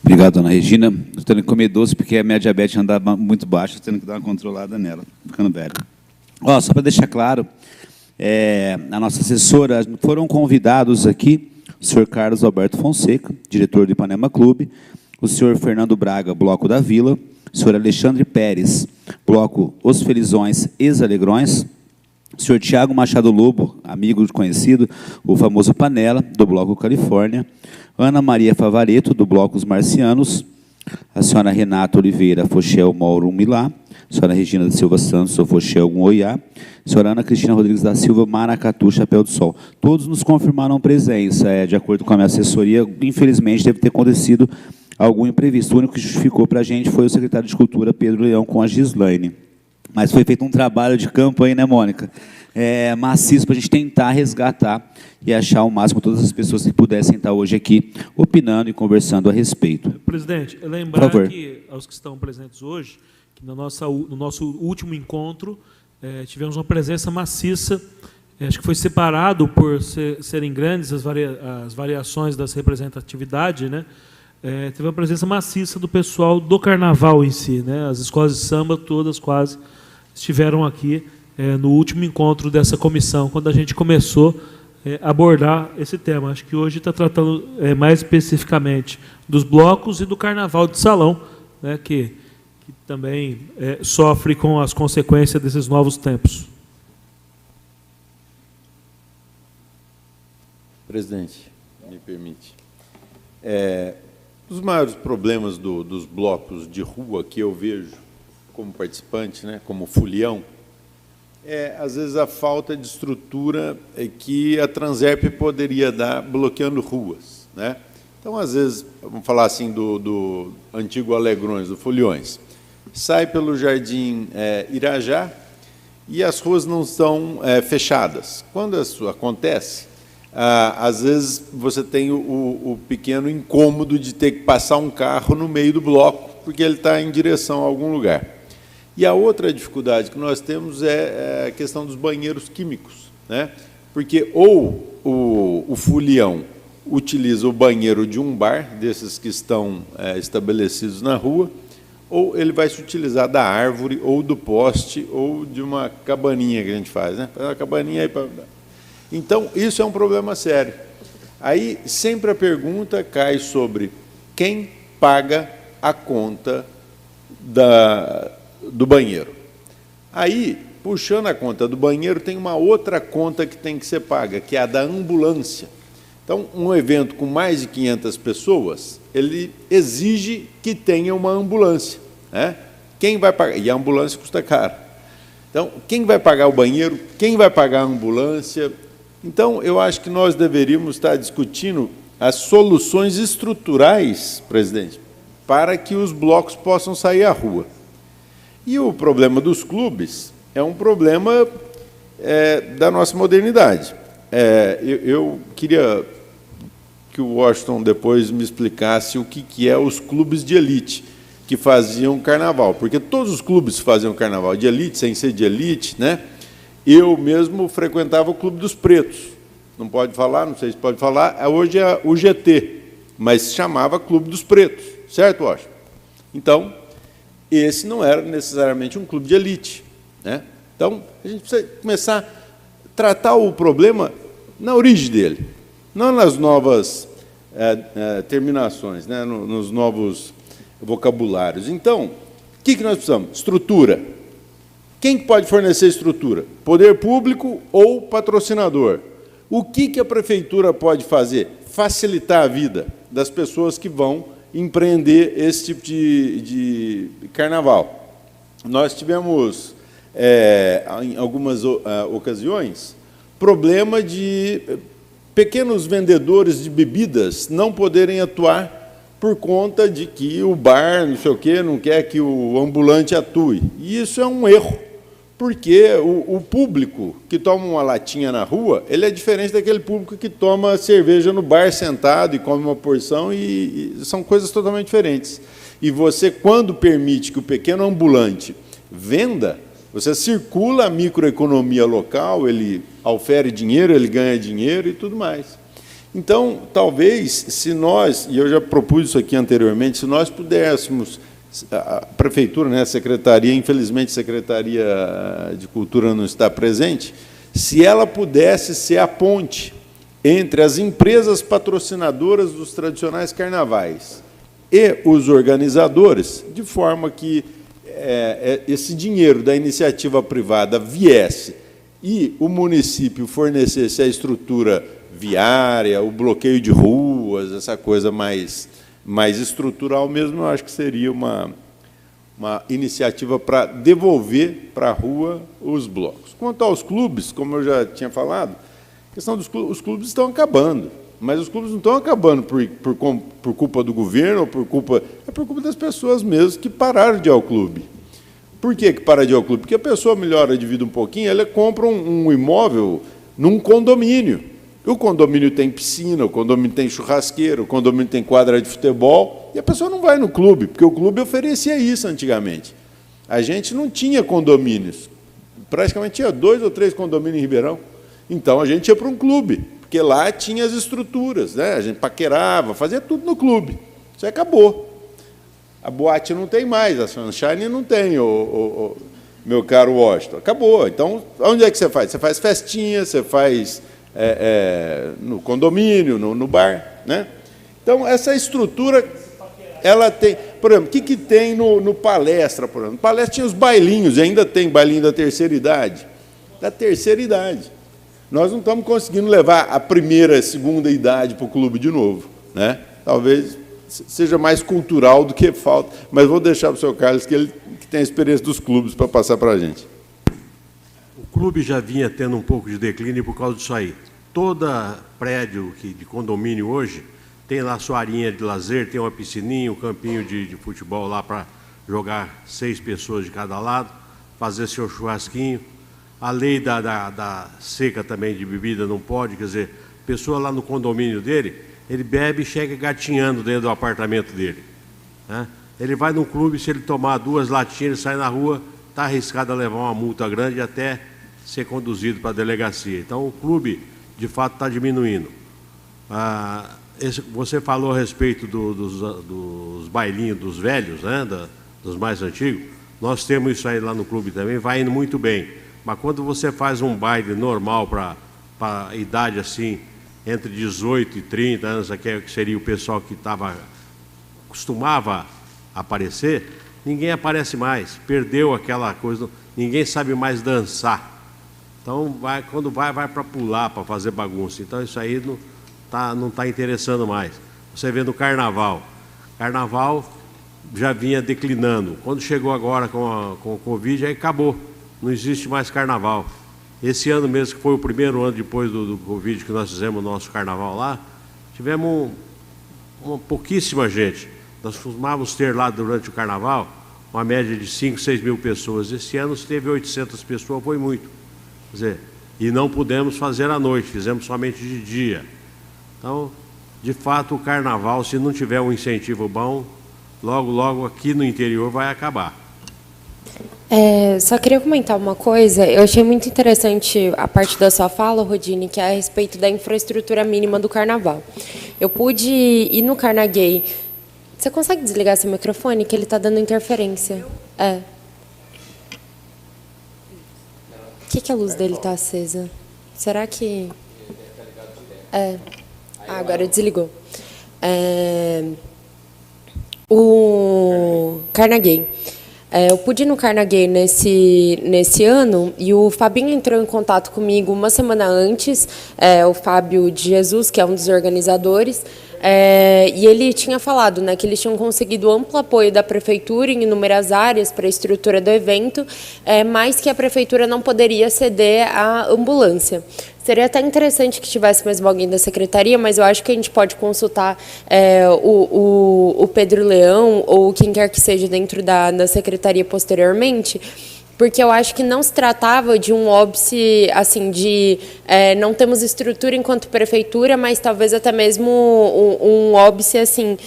Obrigado, dona Regina. Estou tendo que comer doce porque a minha diabetes anda muito baixa, estou tendo que dar uma controlada nela, ficando velho. Só para deixar claro, a nossa assessora, foram convidados aqui o senhor Carlos Alberto Fonseca, diretor do Ipanema Clube, o senhor Fernando Braga, Bloco da Vila, o senhor Alexandre Pérez, Bloco Os Felizões, Ex-Alegrões, o senhor Tiago Machado Lobo, amigo conhecido, o famoso Panela, do Bloco Califórnia, Ana Maria Favareto, do Bloco Os Marcianos, a senhora Renata Oliveira Fochel Mauro Milá, a senhora Regina da Silva Santos, o Fochel Oiá, a senhora Ana Cristina Rodrigues da Silva, Maracatu, Chapéu do Sol. Todos nos confirmaram presença, de acordo com a minha assessoria. Infelizmente, deve ter acontecido algum imprevisto. O único que justificou para a gente foi o secretário de Cultura, Pedro Leão, com a Gislaine. Mas foi feito um trabalho de campo aí, né, Mônica? Maciço para a gente tentar resgatar e achar o máximo todas as pessoas que pudessem estar hoje aqui opinando e conversando a respeito. Presidente, lembrar que, aos que estão presentes hoje, que no nosso último encontro, tivemos uma presença maciça, acho que foi separado por serem grandes as variações das representatividades, né? Teve uma presença maciça do pessoal do carnaval em si, né? As escolas de samba todas quase estiveram aqui no último encontro dessa comissão, quando a gente começou a abordar esse tema. Acho que hoje está tratando mais especificamente dos blocos e do carnaval de salão, né, que também sofre com as consequências desses novos tempos. Presidente, me permite. Os maiores problemas dos blocos de rua que eu vejo como participante, né, como folião, às vezes, a falta de estrutura que a Transerp poderia dar bloqueando ruas, né? Então, às vezes, vamos falar assim do antigo Alegrões, do Foliões, sai pelo Jardim Irajá e as ruas não estão fechadas. Quando isso acontece, às vezes você tem o pequeno incômodo de ter que passar um carro no meio do bloco, porque ele está em direção a algum lugar. E a outra dificuldade que nós temos é a questão dos banheiros químicos, né? Porque ou o folião utiliza o banheiro de um bar, desses que estão estabelecidos na rua, ou ele vai se utilizar da árvore, ou do poste, ou de uma cabaninha que a gente faz, né? Uma cabaninha aí para... Então, isso é um problema sério. Aí, sempre a pergunta cai sobre quem paga a conta do banheiro. Aí, puxando a conta do banheiro, tem uma outra conta que tem que ser paga, que é a da ambulância. Então, um evento com mais de 500 pessoas, ele exige que tenha uma ambulância, né? Quem vai pagar? E a ambulância custa caro. Então, quem vai pagar o banheiro? Quem vai pagar a ambulância? Então, eu acho que nós deveríamos estar discutindo as soluções estruturais, presidente, para que os blocos possam sair à rua. E o problema dos clubes é um problema da nossa modernidade. Eu queria que o Washington depois me explicasse o que é os clubes de elite que faziam carnaval, porque todos os clubes faziam carnaval de elite, sem ser de elite, né? Eu mesmo frequentava o Clube dos Pretos. Não pode falar, não sei se pode falar, hoje é o GT, mas se chamava Clube dos Pretos, certo, Washington? Então, esse não era necessariamente um clube de elite, né? Então, a gente precisa começar a tratar o problema na origem dele, não nas novas terminações, né? Nos novos vocabulários. Então, o que nós precisamos? Estrutura. Quem pode fornecer estrutura? Poder público ou patrocinador? O que a prefeitura pode fazer? Facilitar a vida das pessoas que vão empreender esse tipo de carnaval. Nós tivemos, em algumas ocasiões, problema de pequenos vendedores de bebidas não poderem atuar por conta de que o bar, não sei o quê, não quer que o ambulante atue. E isso é um erro, porque o público que toma uma latinha na rua, ele é diferente daquele público que toma cerveja no bar sentado e come uma porção, e são coisas totalmente diferentes. E você, quando permite que o pequeno ambulante venda, você circula a microeconomia local, ele ofere dinheiro, ele ganha dinheiro e tudo mais. Então, talvez, se nós, e eu já propus isso aqui anteriormente, se nós pudéssemos, a prefeitura, né, a secretaria, infelizmente a Secretaria de Cultura não está presente, se ela pudesse ser a ponte entre as empresas patrocinadoras dos tradicionais carnavais e os organizadores, de forma que esse dinheiro da iniciativa privada viesse e o município fornecesse a estrutura viária, o bloqueio de ruas, essa coisa mais estrutural mesmo, eu acho que seria uma iniciativa para devolver para a rua os blocos. Quanto aos clubes, como eu já tinha falado, a questão dos clubes, os clubes estão acabando, mas os clubes não estão acabando por culpa do governo, ou por culpa das pessoas mesmo que pararam de ir ao clube. Por que para de ir ao clube? Porque a pessoa melhora de vida um pouquinho, ela compra um imóvel num condomínio. O condomínio tem piscina, o condomínio tem churrasqueira, o condomínio tem quadra de futebol, e a pessoa não vai no clube, porque o clube oferecia isso antigamente. A gente não tinha condomínios, praticamente tinha 2 ou 3 condomínios em Ribeirão, então a gente ia para um clube, porque lá tinha as estruturas, né? A gente paquerava, fazia tudo no clube. Isso aí acabou. A boate não tem mais, a Sunshine não tem, meu caro Washington. Acabou. Então, onde é que você faz? Você faz festinha, você faz no condomínio, no bar, né? Então, essa estrutura, ela tem... Por exemplo, o que tem no Palestra? Por exemplo? No Palestra tinha os bailinhos, e ainda tem bailinho da terceira idade. Da terceira idade. Nós não estamos conseguindo levar a primeira, segunda idade para o clube de novo, né? Talvez seja mais cultural do que falta, mas vou deixar para o seu Carlos, que ele que tem a experiência dos clubes, para passar para a gente. O clube já vinha tendo um pouco de declínio por causa disso aí. Todo prédio de condomínio hoje tem lá sua arinha de lazer, tem uma piscininha, um campinho de futebol lá para jogar 6 pessoas de cada lado, fazer seu churrasquinho. A lei da seca também de bebida não pode, quer dizer, a pessoa lá no condomínio dele, ele bebe e chega gatinhando dentro do apartamento dele, né? Ele vai num clube, se ele tomar 2 latinhas, ele sai na rua, está arriscado a levar uma multa grande e até ser conduzido para a delegacia. Então, o clube, de fato, está diminuindo. Você falou a respeito dos bailinhos dos velhos, né? Dos mais antigos. Nós temos isso aí lá no clube também, vai indo muito bem. Mas quando você faz um baile normal para a idade assim, entre 18 e 30 anos, que seria o pessoal que costumava aparecer, ninguém aparece mais, perdeu aquela coisa, ninguém sabe mais dançar. Então, quando vai para pular, para fazer bagunça. Então, isso aí não está interessando mais. Você vê no Carnaval. Carnaval já vinha declinando. Quando chegou agora com o Covid, aí acabou. Não existe mais Carnaval. Esse ano mesmo, que foi o primeiro ano depois do Covid que nós fizemos o nosso Carnaval lá, tivemos uma pouquíssima gente. Nós costumávamos ter lá durante o Carnaval uma média de 5, 6 mil pessoas. Esse ano se teve 800 pessoas, foi muito. Quer dizer, e não pudemos fazer à noite, fizemos somente de dia. Então, de fato, o Carnaval, se não tiver um incentivo bom, logo, logo aqui no interior vai acabar. Só queria comentar uma coisa. Eu achei muito interessante a parte da sua fala, Rodine, que é a respeito da infraestrutura mínima do carnaval. Eu pude ir no Carnagay. Você consegue desligar seu microfone, que ele está dando interferência? Por que a luz dele está acesa? Será que... agora desligou. O Carnagay. Eu pude ir no Carnagay nesse ano e o Fabinho entrou em contato comigo uma semana antes, o Fábio de Jesus, que é um dos organizadores, e ele tinha falado, né, que eles tinham conseguido amplo apoio da prefeitura em inúmeras áreas para a estrutura do evento, mas que a prefeitura não poderia ceder à ambulância. Seria até interessante que tivesse mesmo alguém da secretaria, mas eu acho que a gente pode consultar o Pedro Leão ou quem quer que seja dentro da secretaria posteriormente, porque eu acho que não se tratava de um óbice, assim, de não temos estrutura enquanto prefeitura, mas talvez até mesmo um óbice, assim,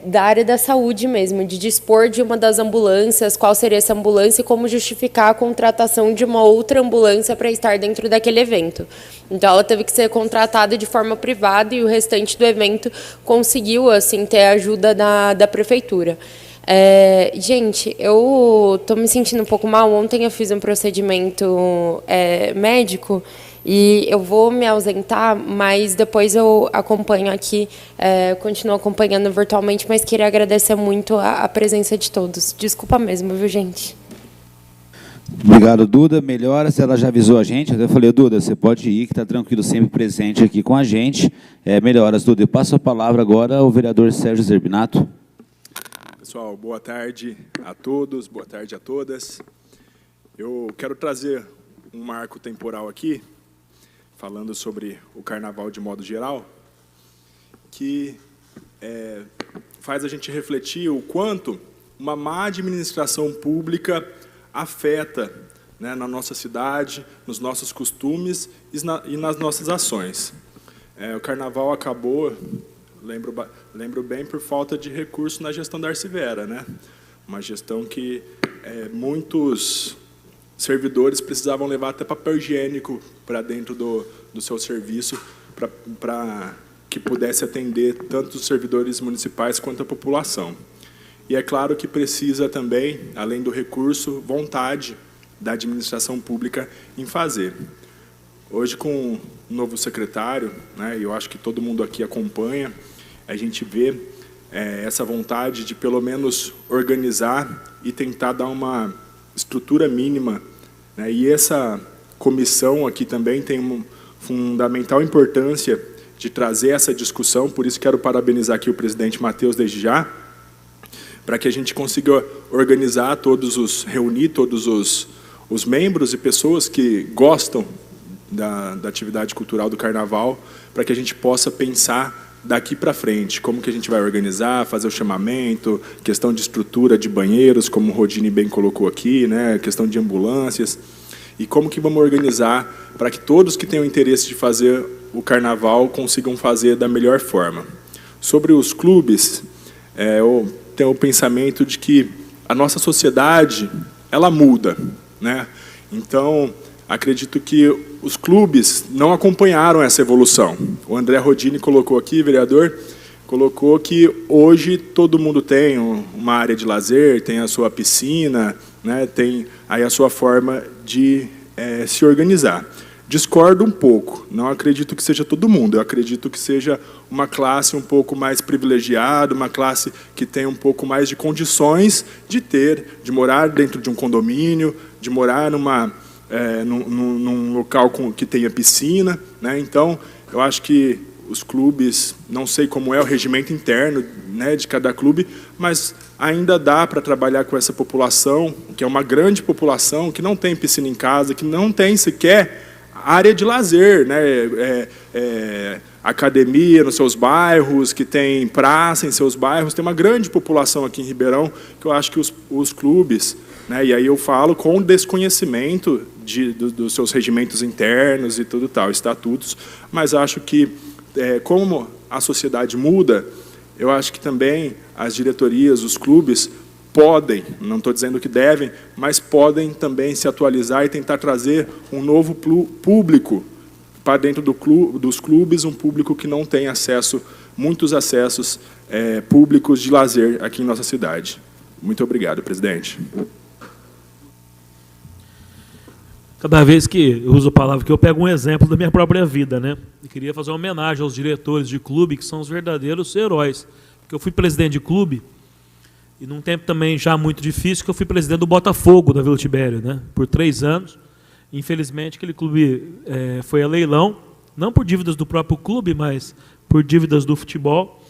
da área da saúde mesmo, de dispor de uma das ambulâncias, qual seria essa ambulância e como justificar a contratação de uma outra ambulância para estar dentro daquele evento. Então, ela teve que ser contratada de forma privada e o restante do evento conseguiu, assim, ter a ajuda da prefeitura. Gente, eu estou me sentindo um pouco mal. Ontem eu fiz um procedimento médico e eu vou me ausentar, mas depois eu acompanho aqui, continuo acompanhando virtualmente, mas queria agradecer muito a presença de todos. Desculpa mesmo, viu, gente? Obrigado, Duda. Melhoras, ela já avisou a gente. Eu falei, Duda, você pode ir, que está tranquilo, sempre presente aqui com a gente. Melhoras, Duda. Eu passo a palavra agora ao vereador Sérgio Zerbinato. Pessoal, boa tarde a todos, boa tarde a todas. Eu quero trazer um marco temporal aqui, falando sobre o carnaval de modo geral, que faz a gente refletir o quanto uma má administração pública afeta, né, na nossa cidade, nos nossos costumes e nas nossas ações. O carnaval acabou... Lembro bem por falta de recurso na gestão da Darcy Vera, né? Uma gestão que muitos servidores precisavam levar até papel higiênico para dentro do seu serviço para que pudesse atender tanto os servidores municipais quanto a população. E é claro que precisa também, além do recurso, vontade da administração pública em fazer. Hoje, com o novo secretário, né, e eu acho que todo mundo aqui acompanha, a gente vê essa vontade de, pelo menos, organizar e tentar dar uma estrutura mínima, né? E essa comissão aqui também tem uma fundamental importância de trazer essa discussão, por isso quero parabenizar aqui o presidente Matheus desde já, para que a gente consiga organizar reunir todos os membros e pessoas que gostam da atividade cultural do carnaval, para que a gente possa pensar daqui para frente, como que a gente vai organizar, fazer o chamamento, questão de estrutura de banheiros, como o Rodine bem colocou aqui, né, questão de ambulâncias, e como que vamos organizar para que todos que tenham interesse de fazer o carnaval consigam fazer da melhor forma. Sobre os clubes, eu tenho o pensamento de que a nossa sociedade, ela muda, né? Então, acredito que os clubes não acompanharam essa evolução. O André Rodine colocou aqui, vereador, colocou que hoje todo mundo tem uma área de lazer, tem a sua piscina, né, tem aí a sua forma de se organizar. Discordo um pouco, não acredito que seja todo mundo, eu acredito que seja uma classe um pouco mais privilegiada, uma classe que tem um pouco mais de condições de morar dentro de um condomínio, de morar num local que tenha piscina, né? Então, eu acho que os clubes, não sei como é o regimento interno, né, de cada clube, mas ainda dá para trabalhar com essa população, que é uma grande população, que não tem piscina em casa, que não tem sequer área de lazer, né? Academia nos seus bairros, que tem praça em seus bairros, tem uma grande população aqui em Ribeirão, que eu acho que os clubes, né, e aí eu falo com desconhecimento dos seus regimentos internos e tudo tal, estatutos, mas acho que, como a sociedade muda, eu acho que também as diretorias, os clubes, podem, não estou dizendo que devem, mas podem também se atualizar e tentar trazer um novo público para dentro dos clubes, um público que não tem acesso, muitos acessos públicos de lazer aqui em nossa cidade. Muito obrigado, presidente. Cada vez que eu uso a palavra que eu pego um exemplo da minha própria vida, né? Eu queria fazer uma homenagem aos diretores de clube, que são os verdadeiros heróis. Porque eu fui presidente de clube, e num tempo também já muito difícil, que eu fui presidente do Botafogo, da Vila Tibério, né? Por 3 anos. Infelizmente, aquele clube foi a leilão, não por dívidas do próprio clube, mas por dívidas do futebol.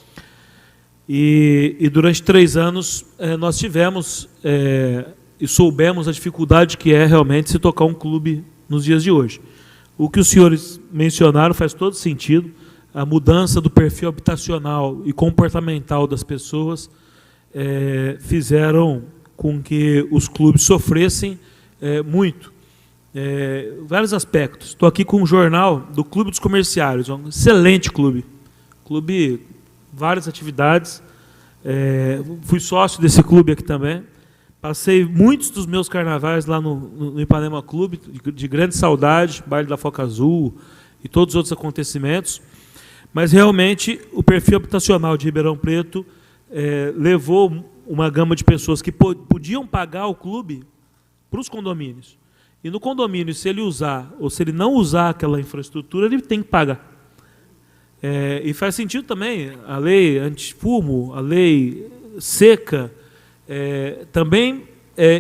E durante 3 anos nós tivemos e soubemos a dificuldade que é realmente se tocar um clube nos dias de hoje. O que os senhores mencionaram faz todo sentido. A mudança do perfil habitacional e comportamental das pessoas fizeram com que os clubes sofressem muito. Vários aspectos. Estou aqui com um jornal do Clube dos Comerciários, um excelente clube. Clube, várias atividades. Fui sócio desse clube aqui também. Passei muitos dos meus carnavais lá no Ipanema Clube, de grande saudade, baile da Foca Azul e todos os outros acontecimentos. Mas, realmente, o perfil habitacional de Ribeirão Preto levou uma gama de pessoas que podiam pagar o clube para os condomínios. E no condomínio, se ele usar ou se ele não usar aquela infraestrutura, ele tem que pagar. E faz sentido também a lei antifumo, a lei seca, também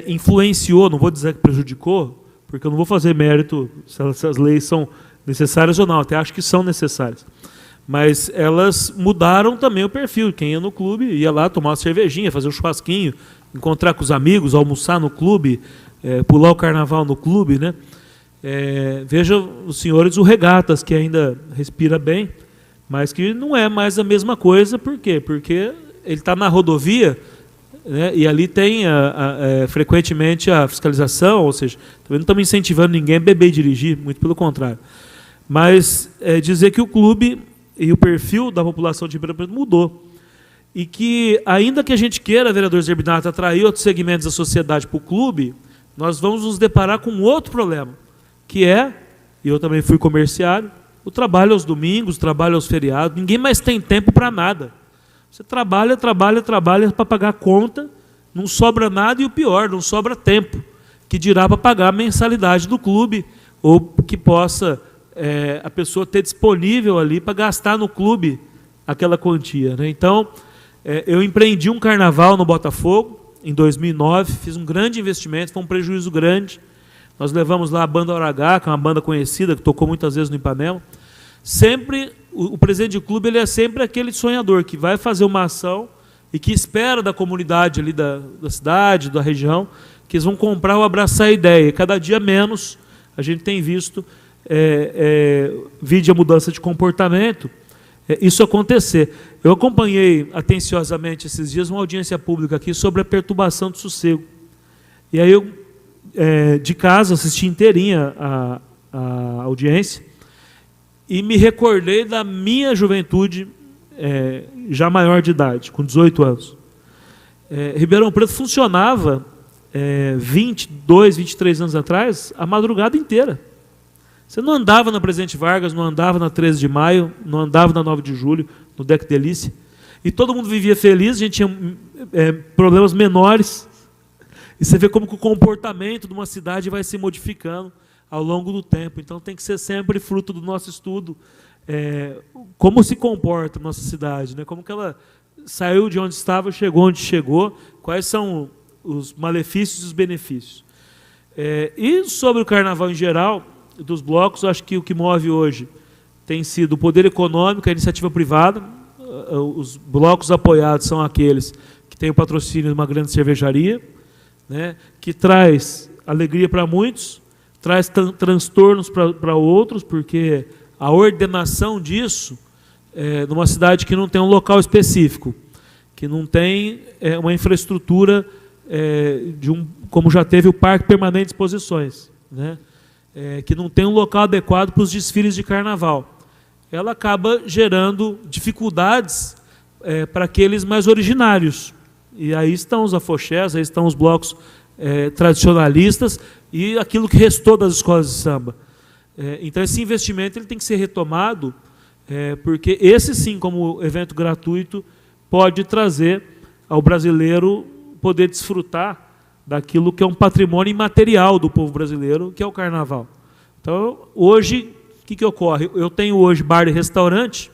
influenciou, não vou dizer que prejudicou, porque eu não vou fazer mérito se essas leis são necessárias ou não, até acho que são necessárias. Mas elas mudaram também o perfil. Quem ia no clube ia lá tomar uma cervejinha, fazer um churrasquinho, encontrar com os amigos, almoçar no clube, pular o carnaval no clube, né? Vejam os senhores o Regatas, que ainda respira bem, mas que não é mais a mesma coisa. Por quê? Porque ele está na rodovia, né, e ali tem frequentemente a fiscalização, ou seja, também não estamos incentivando ninguém a beber e dirigir, muito pelo contrário. Mas dizer que o clube e o perfil da população de Ribeirão Preto mudou. E que, ainda que a gente queira, vereador Zerbinato, atrair outros segmentos da sociedade para o clube, nós vamos nos deparar com outro problema, que e eu também fui comerciário, o trabalho aos domingos, o trabalho aos feriados, ninguém mais tem tempo para nada. Você trabalha para pagar a conta, não sobra nada e o pior, não sobra tempo, que dirá para pagar a mensalidade do clube, ou que possa a pessoa ter disponível ali para gastar no clube aquela quantia, né? Então, eu empreendi um carnaval no Botafogo, em 2009, fiz um grande investimento, foi um prejuízo grande. Nós levamos lá a banda Hora H, que é uma banda conhecida, que tocou muitas vezes no Ipanema. Sempre, o presidente de clube ele é sempre aquele sonhador, que vai fazer uma ação e que espera da comunidade ali da cidade, da região, que eles vão comprar ou abraçar a ideia. E cada dia menos a gente tem visto, vide a mudança de comportamento, isso acontecer. Eu acompanhei atenciosamente esses dias uma audiência pública aqui sobre a perturbação do sossego. E aí eu, de casa, assisti inteirinha a audiência e me recordei da minha juventude, já maior de idade, com 18 anos. Ribeirão Preto funcionava 22, 23 anos atrás, a madrugada inteira. Você não andava na Presidente Vargas, não andava na 13 de Maio, não andava na 9 de Julho, no Deck Delícia. E todo mundo vivia feliz, a gente tinha problemas menores. E você vê como que o comportamento de uma cidade vai se modificando ao longo do tempo. Então tem que ser sempre fruto do nosso estudo. Como se comporta a nossa cidade, né? Como que ela saiu de onde estava, chegou onde chegou, quais são os malefícios e os benefícios. E sobre o carnaval em geral, dos blocos, acho que o que move hoje tem sido o poder econômico, a iniciativa privada. Os blocos apoiados são aqueles que têm o patrocínio de uma grande cervejaria, né, que traz alegria para muitos, traz transtornos para outros, porque a ordenação disso, numa cidade que não tem um local específico, que não tem uma infraestrutura como já teve o Parque Permanente de Exposições, né, que não tem um local adequado para os desfiles de carnaval. Ela acaba gerando dificuldades para aqueles mais originários, E aí estão os afoxés, aí estão os blocos tradicionalistas e aquilo que restou das escolas de samba. Então, esse investimento ele tem que ser retomado, porque esse sim, como evento gratuito, pode trazer ao brasileiro poder desfrutar daquilo que é um patrimônio imaterial do povo brasileiro, que é o carnaval. Então, hoje, o que ocorre? Eu tenho hoje bar e restaurante,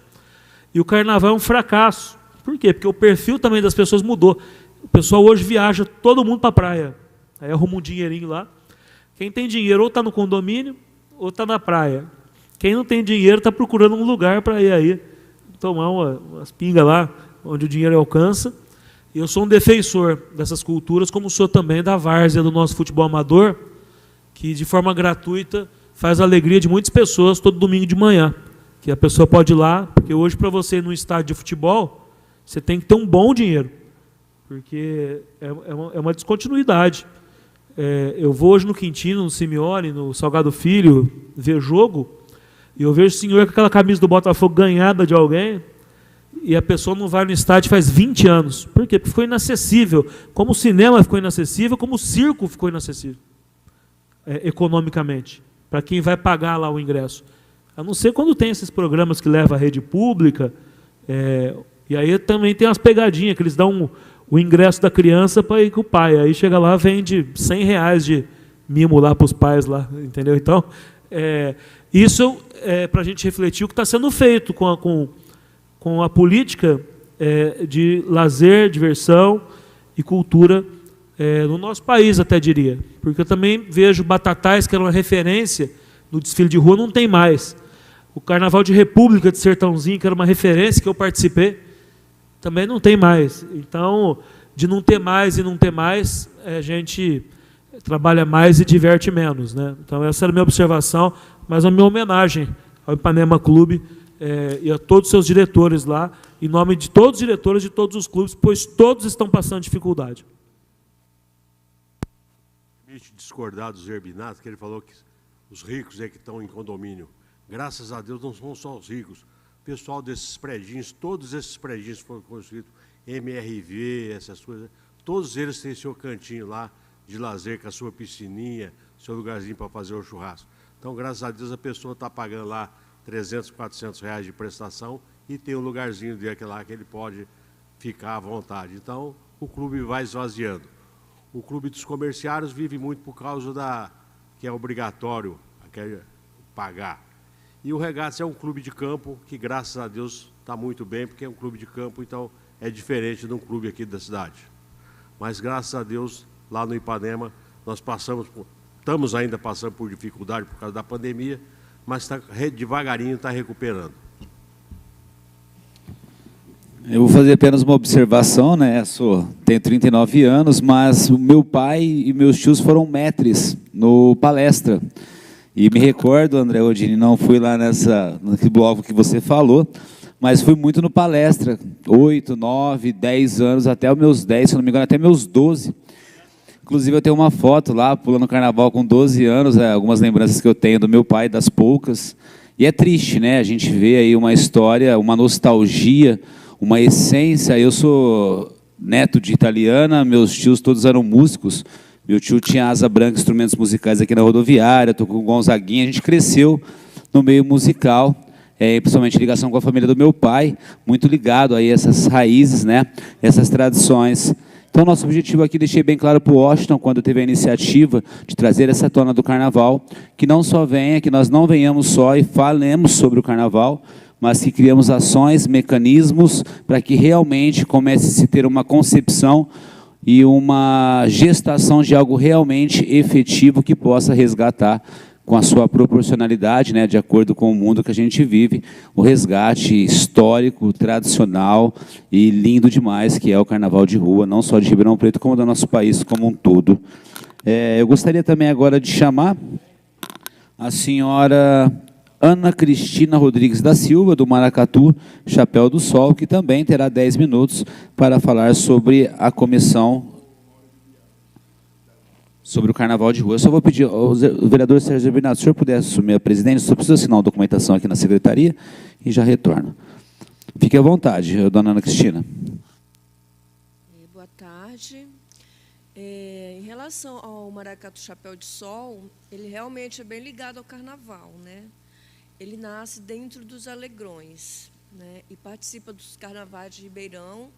e o carnaval é um fracasso. Por quê? Porque o perfil também das pessoas mudou. O pessoal hoje viaja todo mundo para a praia. Aí arruma um dinheirinho lá. Quem tem dinheiro ou está no condomínio, ou está na praia. Quem não tem dinheiro está procurando um lugar para ir aí, tomar umas pingas lá, onde o dinheiro alcança. E eu sou um defensor dessas culturas, como sou também da várzea do nosso futebol amador, que de forma gratuita faz a alegria de muitas pessoas todo domingo de manhã. Que a pessoa pode ir lá, porque hoje para você ir num estádio de futebol, você tem que ter um bom dinheiro, porque é uma descontinuidade. Eu vou hoje no Quintino, no Simeone, no Salgado Filho, ver jogo, e eu vejo o senhor com aquela camisa do Botafogo ganhada de alguém, e a pessoa não vai no estádio faz 20 anos. Por quê? Porque ficou inacessível. Como o cinema ficou inacessível, como o circo ficou inacessível, economicamente, para quem vai pagar lá o ingresso. A não ser quando tem esses programas que levam a rede pública, e aí também tem umas pegadinhas, que eles dão o ingresso da criança para ir com o pai. Aí chega lá, vende R$100 de mimo lá para os pais, lá, entendeu? Então, isso é para a gente refletir o que está sendo feito com a política de lazer, diversão e cultura no nosso país, até diria. Porque eu também vejo Batatais, que era uma referência no desfile de rua, não tem mais. O Carnaval de República de Sertãozinho, que era uma referência que eu participei, também não tem mais. Então, de não ter mais e não ter mais, a gente trabalha mais e diverte menos, né? Então, essa era a minha observação, mas a minha homenagem ao Ipanema Clube e a todos os seus diretores lá, em nome de todos os diretores de todos os clubes, pois todos estão passando dificuldade. Permite discordar do Zerbinato, que ele falou que os ricos que estão em condomínio. Graças a Deus não são só os ricos. O pessoal desses predinhos, todos esses predinhos foram construídos, MRV, essas coisas, todos eles têm seu cantinho lá de lazer, com a sua piscininha, seu lugarzinho para fazer o churrasco. Então, graças a Deus, a pessoa está pagando lá R$300, R$400 de prestação e tem um lugarzinho dele lá que ele pode ficar à vontade. Então, o clube vai esvaziando. O clube dos comerciários vive muito por causa que é obrigatório pagar. E o Regatas é um clube de campo que, graças a Deus, está muito bem, porque é um clube de campo, então é diferente de um clube aqui da cidade. Mas, graças a Deus, lá no Ipanema, nós estamos ainda passando por dificuldade por causa da pandemia, mas devagarinho está recuperando. Eu vou fazer apenas uma observação, né? Tenho 39 anos, mas o meu pai e meus tios foram mestres no Palestra. E me recordo, André Odini, não fui lá nesse bloco que você falou, mas fui muito no Palestra, 8, 9, 10 anos, até os meus 10, se não me engano, até meus 12. Inclusive, eu tenho uma foto lá, pulando carnaval com 12 anos, algumas lembranças que eu tenho do meu pai, das poucas. E é triste, né? A gente vê aí uma história, uma nostalgia, uma essência. Eu sou neto de italiana, meus tios todos eram músicos. Meu tio tinha Asa Branca, instrumentos musicais aqui na rodoviária, estou com o Gonzaguinha. A gente cresceu no meio musical, principalmente ligação com a família do meu pai, muito ligado aí a essas raízes, né? Essas tradições. Então, nosso objetivo aqui, deixei bem claro para o Washington, quando teve a iniciativa de trazer essa tona do carnaval, que não só venha, que nós não venhamos só e falemos sobre o carnaval, mas que criamos ações, mecanismos, para que realmente comece a se ter uma concepção e uma gestação de algo realmente efetivo que possa resgatar com a sua proporcionalidade, né, de acordo com o mundo que a gente vive, o resgate histórico, tradicional e lindo demais, que é o Carnaval de Rua, não só de Ribeirão Preto, como do nosso país como um todo. Eu gostaria também agora de chamar a senhora Ana Cristina Rodrigues da Silva, do Maracatu, Chapéu do Sol, que também terá 10 minutos para falar sobre a comissão, sobre o Carnaval de Rua. Eu só vou pedir ao vereador Sérgio Zerbinato, se o senhor puder assumir a presidência, só preciso assinar uma documentação aqui na secretaria e já retorno. Fique à vontade, dona Ana Cristina. Boa tarde. Em relação ao Maracatu Chapéu de Sol, ele realmente é bem ligado ao carnaval, né? Ele nasce dentro dos Alegrões, né? E participa dos carnavais de Ribeirão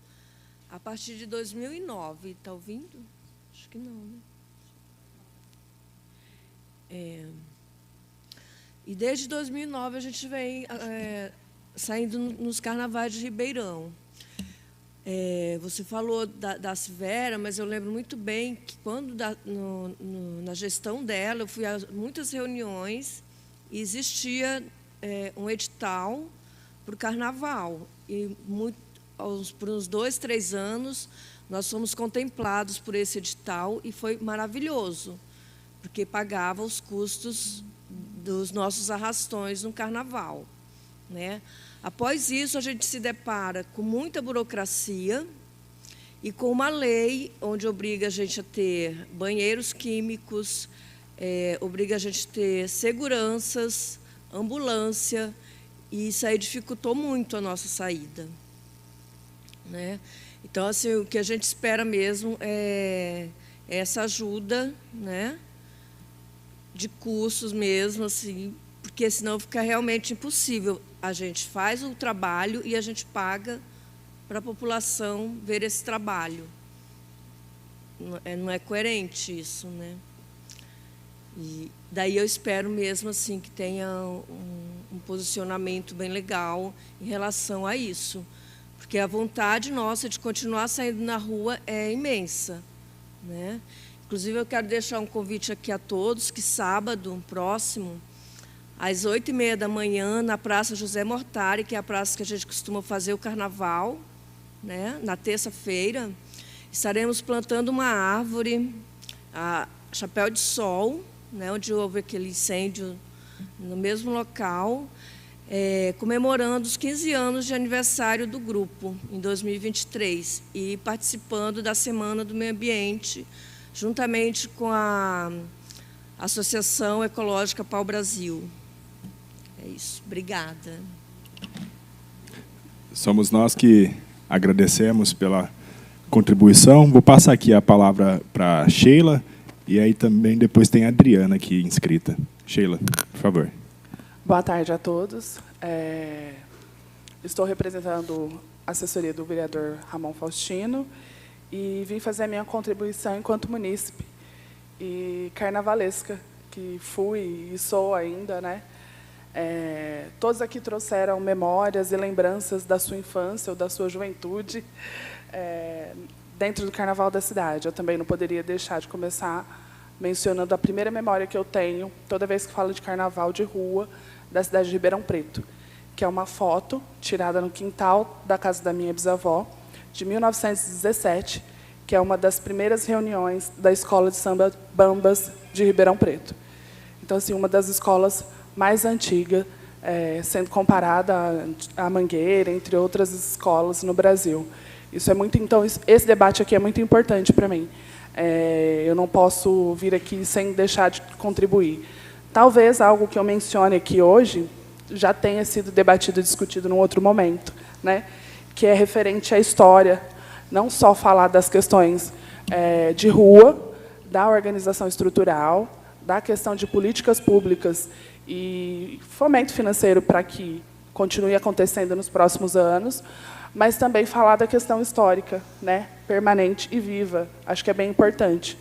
a partir de 2009. Está ouvindo? Acho que não, né? E desde 2009 a gente vem saindo nos carnavais de Ribeirão. Você falou da Silvéria, mas eu lembro muito bem que, quando na gestão dela, eu fui a muitas reuniões e existia um edital para o carnaval. E por uns 2, 3 anos, nós fomos contemplados por esse edital e foi maravilhoso, porque pagava os custos dos nossos arrastões no carnaval, né? Após isso, a gente se depara com muita burocracia e com uma lei onde obriga a gente a ter banheiros químicos, obriga a gente a ter seguranças, ambulância, e isso aí dificultou muito a nossa saída, né? Então, assim, o que a gente espera mesmo é essa ajuda, né, de custos mesmo, assim, porque senão fica realmente impossível. A gente faz o trabalho e a gente paga para a população ver esse trabalho. Não é coerente isso, né? E daí eu espero mesmo assim que tenha um posicionamento bem legal em relação a isso, porque a vontade nossa de continuar saindo na rua é imensa, né? Inclusive, eu quero deixar um convite aqui a todos, que sábado próximo, às 8h30 da manhã, na Praça José Mortari, que é a praça que a gente costuma fazer o carnaval, né? Na terça-feira, estaremos plantando uma árvore, a Chapéu de Sol, né? Onde houve aquele incêndio no mesmo local, comemorando os 15 anos de aniversário do grupo, em 2023, e participando da Semana do Meio Ambiente, juntamente com a Associação Ecológica Pau Brasil. É isso. Obrigada. Somos nós que agradecemos pela contribuição. Vou passar aqui a palavra para a Sheila, e aí também depois tem a Adriana aqui inscrita. Sheila, por favor. Boa tarde a todos. Estou representando a assessoria do vereador Ramon Faustino e vim fazer a minha contribuição enquanto munícipe e carnavalesca, que fui e sou ainda, né? Todos aqui trouxeram memórias e lembranças da sua infância ou da sua juventude dentro do carnaval da cidade. Eu também não poderia deixar de começar mencionando a primeira memória que eu tenho, toda vez que falo de carnaval de rua, da cidade de Ribeirão Preto, que é uma foto tirada no quintal da casa da minha bisavó, de 1917, que é uma das primeiras reuniões da Escola de Samba Bambas de Ribeirão Preto. Então, assim, uma das escolas mais antigas, sendo comparada à Mangueira, entre outras escolas no Brasil. Isso é muito, então, esse debate aqui é muito importante para mim. Eu não posso vir aqui sem deixar de contribuir. Talvez algo que eu mencione aqui hoje já tenha sido debatido e discutido num outro momento, né? Que é referente à história, não só falar das questões de rua, da organização estrutural, da questão de políticas públicas e fomento financeiro para que continue acontecendo nos próximos anos, mas também falar da questão histórica, né, permanente e viva. Acho que é bem importante.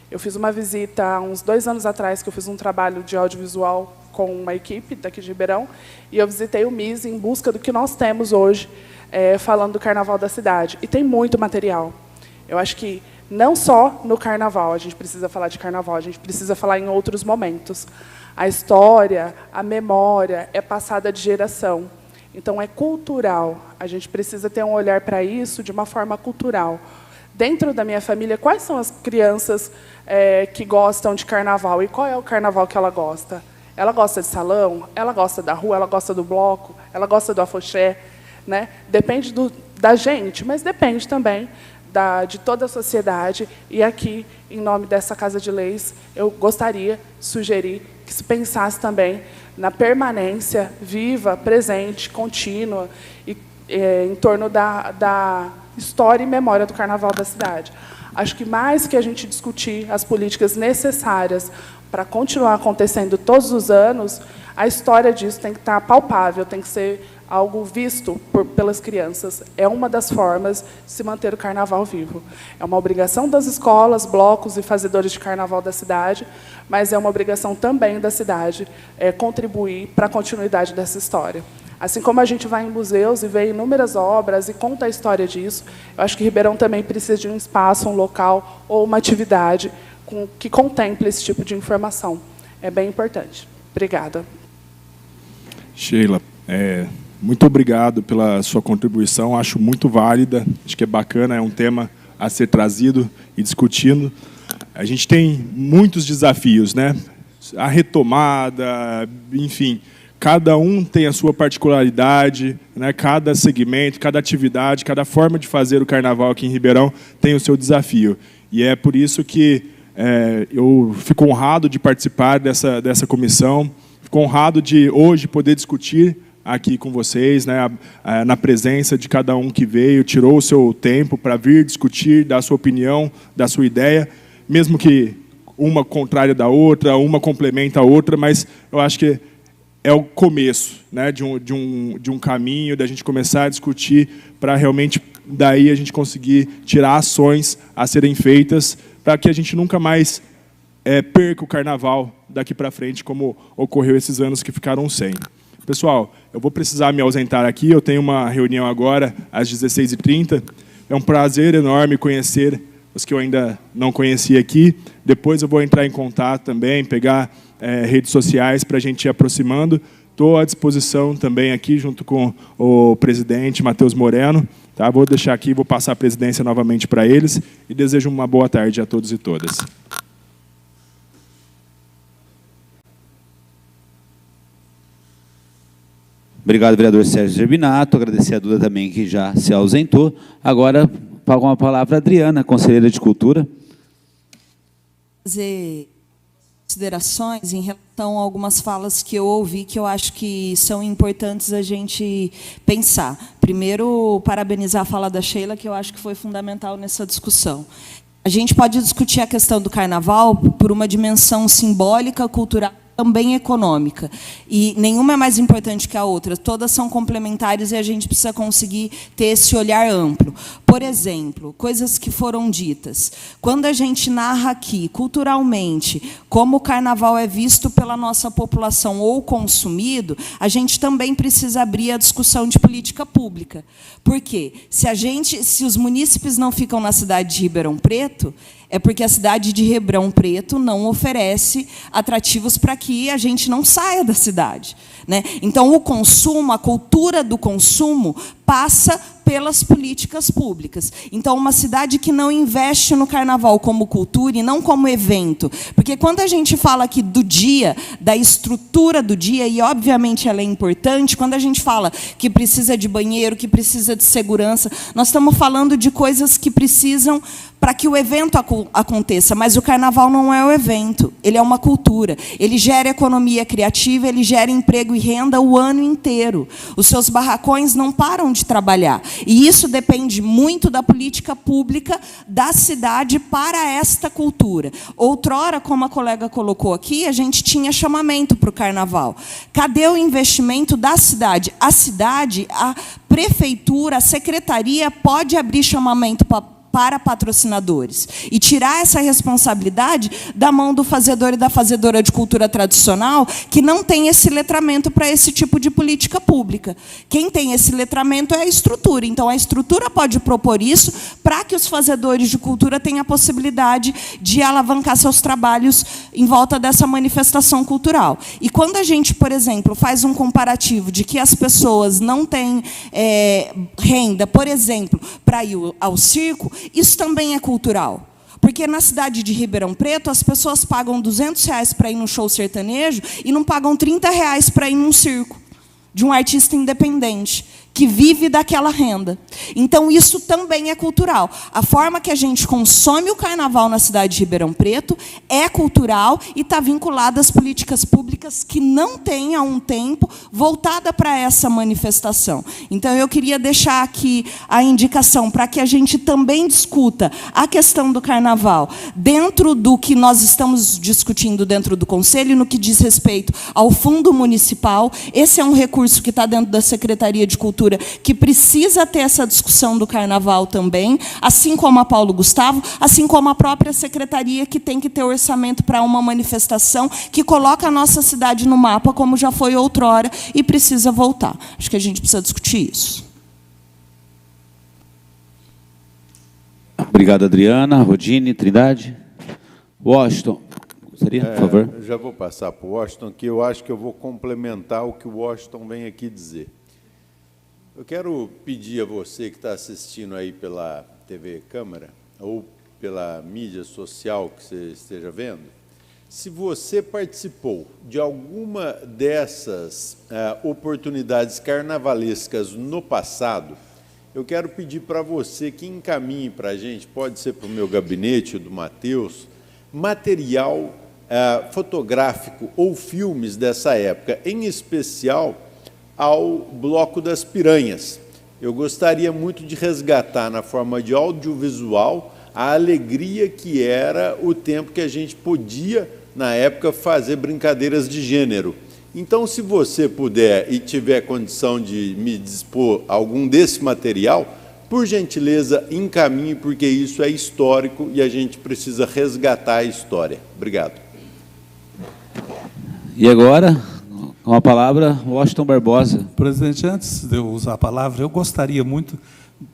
Eu fiz uma visita há uns 2 anos atrás, que eu fiz um trabalho de audiovisual com uma equipe daqui de Ribeirão, e eu visitei o MIS em busca do que nós temos hoje, falando do Carnaval da cidade. E tem muito material. Eu acho que não só no Carnaval a gente precisa falar de Carnaval, a gente precisa falar em outros momentos. A história, a memória é passada de geração. Então, é cultural. A gente precisa ter um olhar para isso de uma forma cultural. Dentro da minha família, quais são as crianças que gostam de carnaval? E qual é o carnaval que ela gosta? Ela gosta de salão? Ela gosta da rua? Ela gosta do bloco? Ela gosta do afoxé? Né? Depende da gente, mas depende também de toda a sociedade. E aqui, em nome dessa Casa de Leis, eu gostaria de sugerir que se pensasse também na permanência viva, presente, contínua, e, em torno da história e memória do Carnaval da cidade. Acho que mais que a gente discutir as políticas necessárias para continuar acontecendo todos os anos, a história disso tem que estar palpável, tem que ser algo visto pelas crianças. É uma das formas de se manter o carnaval vivo. É uma obrigação das escolas, blocos e fazedores de carnaval da cidade, mas é uma obrigação também da cidade contribuir para a continuidade dessa história. Assim como a gente vai em museus e vê inúmeras obras e conta a história disso, eu acho que Ribeirão também precisa de um espaço, um local ou uma atividade que contemple esse tipo de informação. É bem importante. Obrigada. Sheila, muito obrigado pela sua contribuição, acho muito válida, acho que é bacana, é um tema a ser trazido e discutido. A gente tem muitos desafios, né? A retomada, enfim, cada um tem a sua particularidade, né? Cada segmento, cada atividade, cada forma de fazer o carnaval aqui em Ribeirão tem o seu desafio. E é por isso que eu fico honrado de participar dessa comissão, fico honrado de hoje poder discutir aqui com vocês, né, na presença de cada um que veio, tirou o seu tempo para vir discutir, dar a sua opinião, dar a sua ideia, mesmo que uma contrária da outra, uma complementa a outra, mas eu acho que é o começo, né, de um caminho, da gente começar a discutir para realmente daí a gente conseguir tirar ações a serem feitas para que a gente nunca mais perca o carnaval daqui para frente, como ocorreu esses anos que ficaram sem. Pessoal, eu vou precisar me ausentar aqui, eu tenho uma reunião agora às 16h30. É um prazer enorme conhecer os que eu ainda não conhecia aqui. Depois eu vou entrar em contato também, pegar redes sociais para a gente ir aproximando. Estou à disposição também aqui, junto com o presidente Matheus Moreno. Tá? Vou deixar aqui, vou passar a presidência novamente para eles e desejo uma boa tarde a todos e todas. Obrigado, vereador Sérgio Gerbinato. Agradecer a Duda também, que já se ausentou. Agora, com a palavra a Adriana, conselheira de Cultura. Fazer considerações em relação a algumas falas que eu ouvi que eu acho que são importantes a gente pensar. Primeiro, parabenizar a fala da Sheila, que eu acho que foi fundamental nessa discussão. A gente pode discutir a questão do carnaval por uma dimensão simbólica, cultural, também econômica. E nenhuma é mais importante que a outra. Todas são complementares e a gente precisa conseguir ter esse olhar amplo. Por exemplo, coisas que foram ditas. Quando a gente narra aqui, culturalmente, como o carnaval é visto pela nossa população ou consumido, a gente também precisa abrir a discussão de política pública. Por quê? Se os munícipes não ficam na cidade de Ribeirão Preto, é porque a cidade de Ribeirão Preto não oferece atrativos para que a gente não saia da cidade, né? Então, o consumo, a cultura do consumo, passa pelas políticas públicas. Então, uma cidade que não investe no carnaval como cultura e não como evento. Porque quando a gente fala aqui do dia, da estrutura do dia, e obviamente ela é importante, quando a gente fala que precisa de banheiro, que precisa de segurança, nós estamos falando de coisas que precisam para que o evento aconteça, mas o carnaval não é o evento, ele é uma cultura. Ele gera economia criativa, ele gera emprego e renda o ano inteiro. Os seus barracões não param de trabalhar. E isso depende muito da política pública da cidade para esta cultura. Outrora, como a colega colocou aqui, a gente tinha chamamento para o carnaval. Cadê o investimento da cidade? A cidade, a prefeitura, a secretaria pode abrir chamamento para patrocinadores e tirar essa responsabilidade da mão do fazedor e da fazedora de cultura tradicional, que não tem esse letramento para esse tipo de política pública. Quem tem esse letramento é a estrutura. Então, a estrutura pode propor isso para que os fazedores de cultura tenham a possibilidade de alavancar seus trabalhos em volta dessa manifestação cultural. E quando a gente, por exemplo, faz um comparativo de que as pessoas não têm renda, por exemplo, para ir ao circo, isso também é cultural. Porque na cidade de Ribeirão Preto, as pessoas pagam R$200 para ir num show sertanejo e não pagam R$30 para ir num circo de um artista independente, que vive daquela renda. Então, isso também é cultural. A forma que a gente consome o carnaval na cidade de Ribeirão Preto é cultural e está vinculada às políticas públicas que não têm, há um tempo, voltada para essa manifestação. Então, eu queria deixar aqui a indicação para que a gente também discuta a questão do carnaval dentro do que nós estamos discutindo dentro do Conselho, no que diz respeito ao Fundo Municipal. Esse é um recurso que está dentro da Secretaria de Cultura, que precisa ter essa discussão do carnaval também, assim como a Paulo Gustavo, assim como a própria secretaria, que tem que ter orçamento para uma manifestação que coloca a nossa cidade no mapa, como já foi outrora, e precisa voltar. Acho que a gente precisa discutir isso. Obrigado, Adriana. Rodine, Trindade. Washington, gostaria, por favor? Já vou passar para o Washington, que eu acho que eu vou complementar o que o Washington vem aqui dizer. Eu quero pedir a você que está assistindo aí pela TV Câmara ou pela mídia social que você esteja vendo, se você participou de alguma dessas oportunidades carnavalescas no passado, eu quero pedir para você que encaminhe para a gente, pode ser para o meu gabinete, o do Matheus, material fotográfico ou filmes dessa época, em especial ao Bloco das Piranhas. Eu gostaria muito de resgatar, na forma de audiovisual, a alegria que era o tempo que a gente podia, na época, fazer brincadeiras de gênero. Então, se você puder e tiver condição de me dispor algum desse material, por gentileza, encaminhe, porque isso é histórico e a gente precisa resgatar a história. Obrigado. E agora, com a palavra, Washington Barbosa. Presidente, antes de eu usar a palavra, eu gostaria muito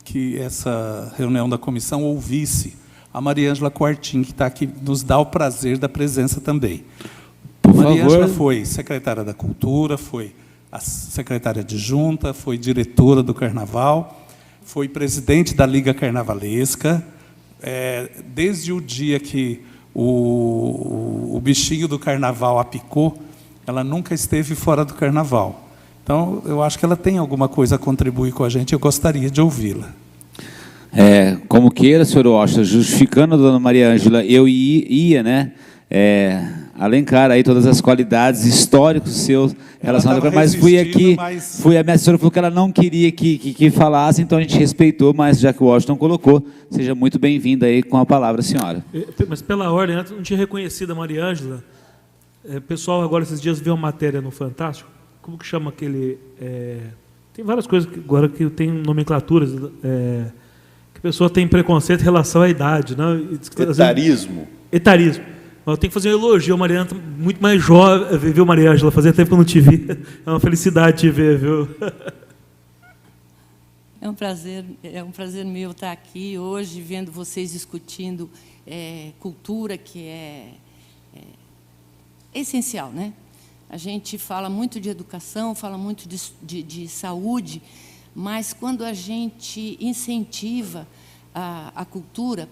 que essa reunião da comissão ouvisse a Mariângela Quartim, que está aqui, nos dá o prazer da presença também. Por Mariângela favor. foi secretária da Cultura, foi a secretária adjunta, foi diretora do Carnaval, foi presidente da Liga Carnavalesca. Desde o dia que o bichinho do Carnaval a picou, ela nunca esteve fora do Carnaval. Então, eu acho que ela tem alguma coisa a contribuir com a gente, eu gostaria de ouvi-la. Como queira, senhor Washington, justificando a dona Mariângela, eu ia, né, alencar aí todas as qualidades históricos seus relacionados, mas fui aqui, a minha assessora falou que ela não queria que falasse, então a gente respeitou, mas já que o Washington colocou, seja muito bem-vinda aí com a palavra, senhora. Mas pela ordem, antes não tinha reconhecido a Mariângela. Pessoal, agora esses dias viu uma matéria no Fantástico, como que chama aquele... tem várias coisas que, agora que tem nomenclaturas, que a pessoa tem preconceito em relação à idade. Né? Etarismo. Etarismo. Eu tenho que fazer um elogio, a Mariana muito mais jovem, viu, Mariângela? Fazia tempo que eu não te vi. É uma felicidade te ver, viu? É um prazer meu estar aqui hoje, vendo vocês discutindo cultura, que é essencial, né? A gente fala muito de educação, fala muito de saúde, mas quando a gente incentiva a cultura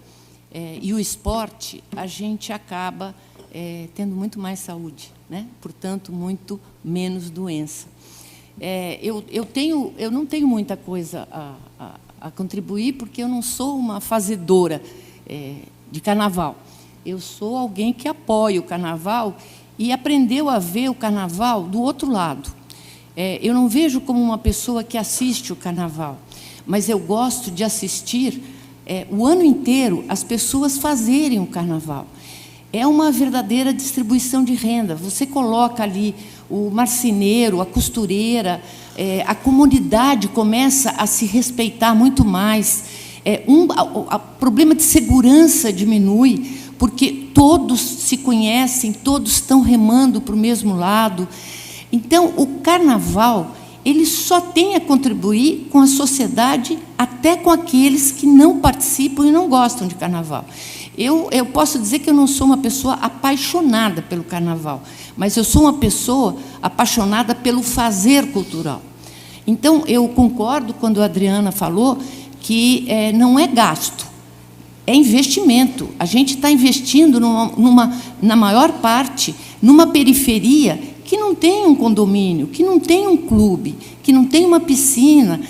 e o esporte, a gente acaba tendo muito mais saúde, né? Portanto, muito menos doença. Eu não tenho muita coisa a contribuir, porque eu não sou uma fazedora de carnaval. Eu sou alguém que apoia o carnaval e aprendeu a ver o carnaval do outro lado. Eu não vejo como uma pessoa que assiste o carnaval, mas eu gosto de assistir o ano inteiro as pessoas fazerem o carnaval. É uma verdadeira distribuição de renda. Você coloca ali o marceneiro, a costureira, a comunidade começa a se respeitar muito mais. O problema de segurança diminui, porque todos se conhecem, todos estão remando para o mesmo lado. Então, o carnaval, ele só tem a contribuir com a sociedade, até com aqueles que não participam e não gostam de carnaval. Eu posso dizer que eu não sou uma pessoa apaixonada pelo carnaval, mas eu sou uma pessoa apaixonada pelo fazer cultural. Então, eu concordo quando a Adriana falou que não é gasto, é investimento. A gente está investindo na maior parte, numa periferia que não tem um condomínio, que não tem um clube, que não tem uma piscina.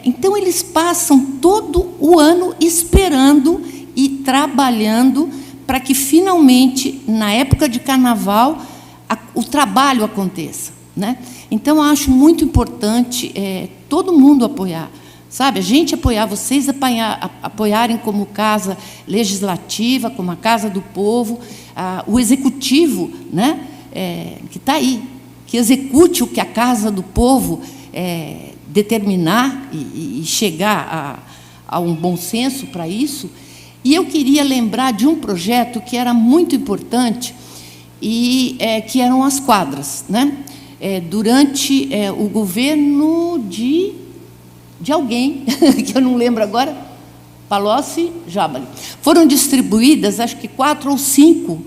Então, eles passam todo o ano esperando e trabalhando para que, finalmente, na época de carnaval, o trabalho aconteça, né? Então, eu acho muito importante todo mundo apoiar. Sabe, a gente apoiar, vocês apoiarem como Casa Legislativa, como a Casa do Povo, o Executivo, né, que está aí, que execute o que a Casa do Povo determinar e chegar a um bom senso para isso. E eu queria lembrar de um projeto que era muito importante, e que eram as quadras, né? Durante o governo de alguém, que eu não lembro agora, Palocci, Jabali, foram distribuídas, acho que 4 ou 5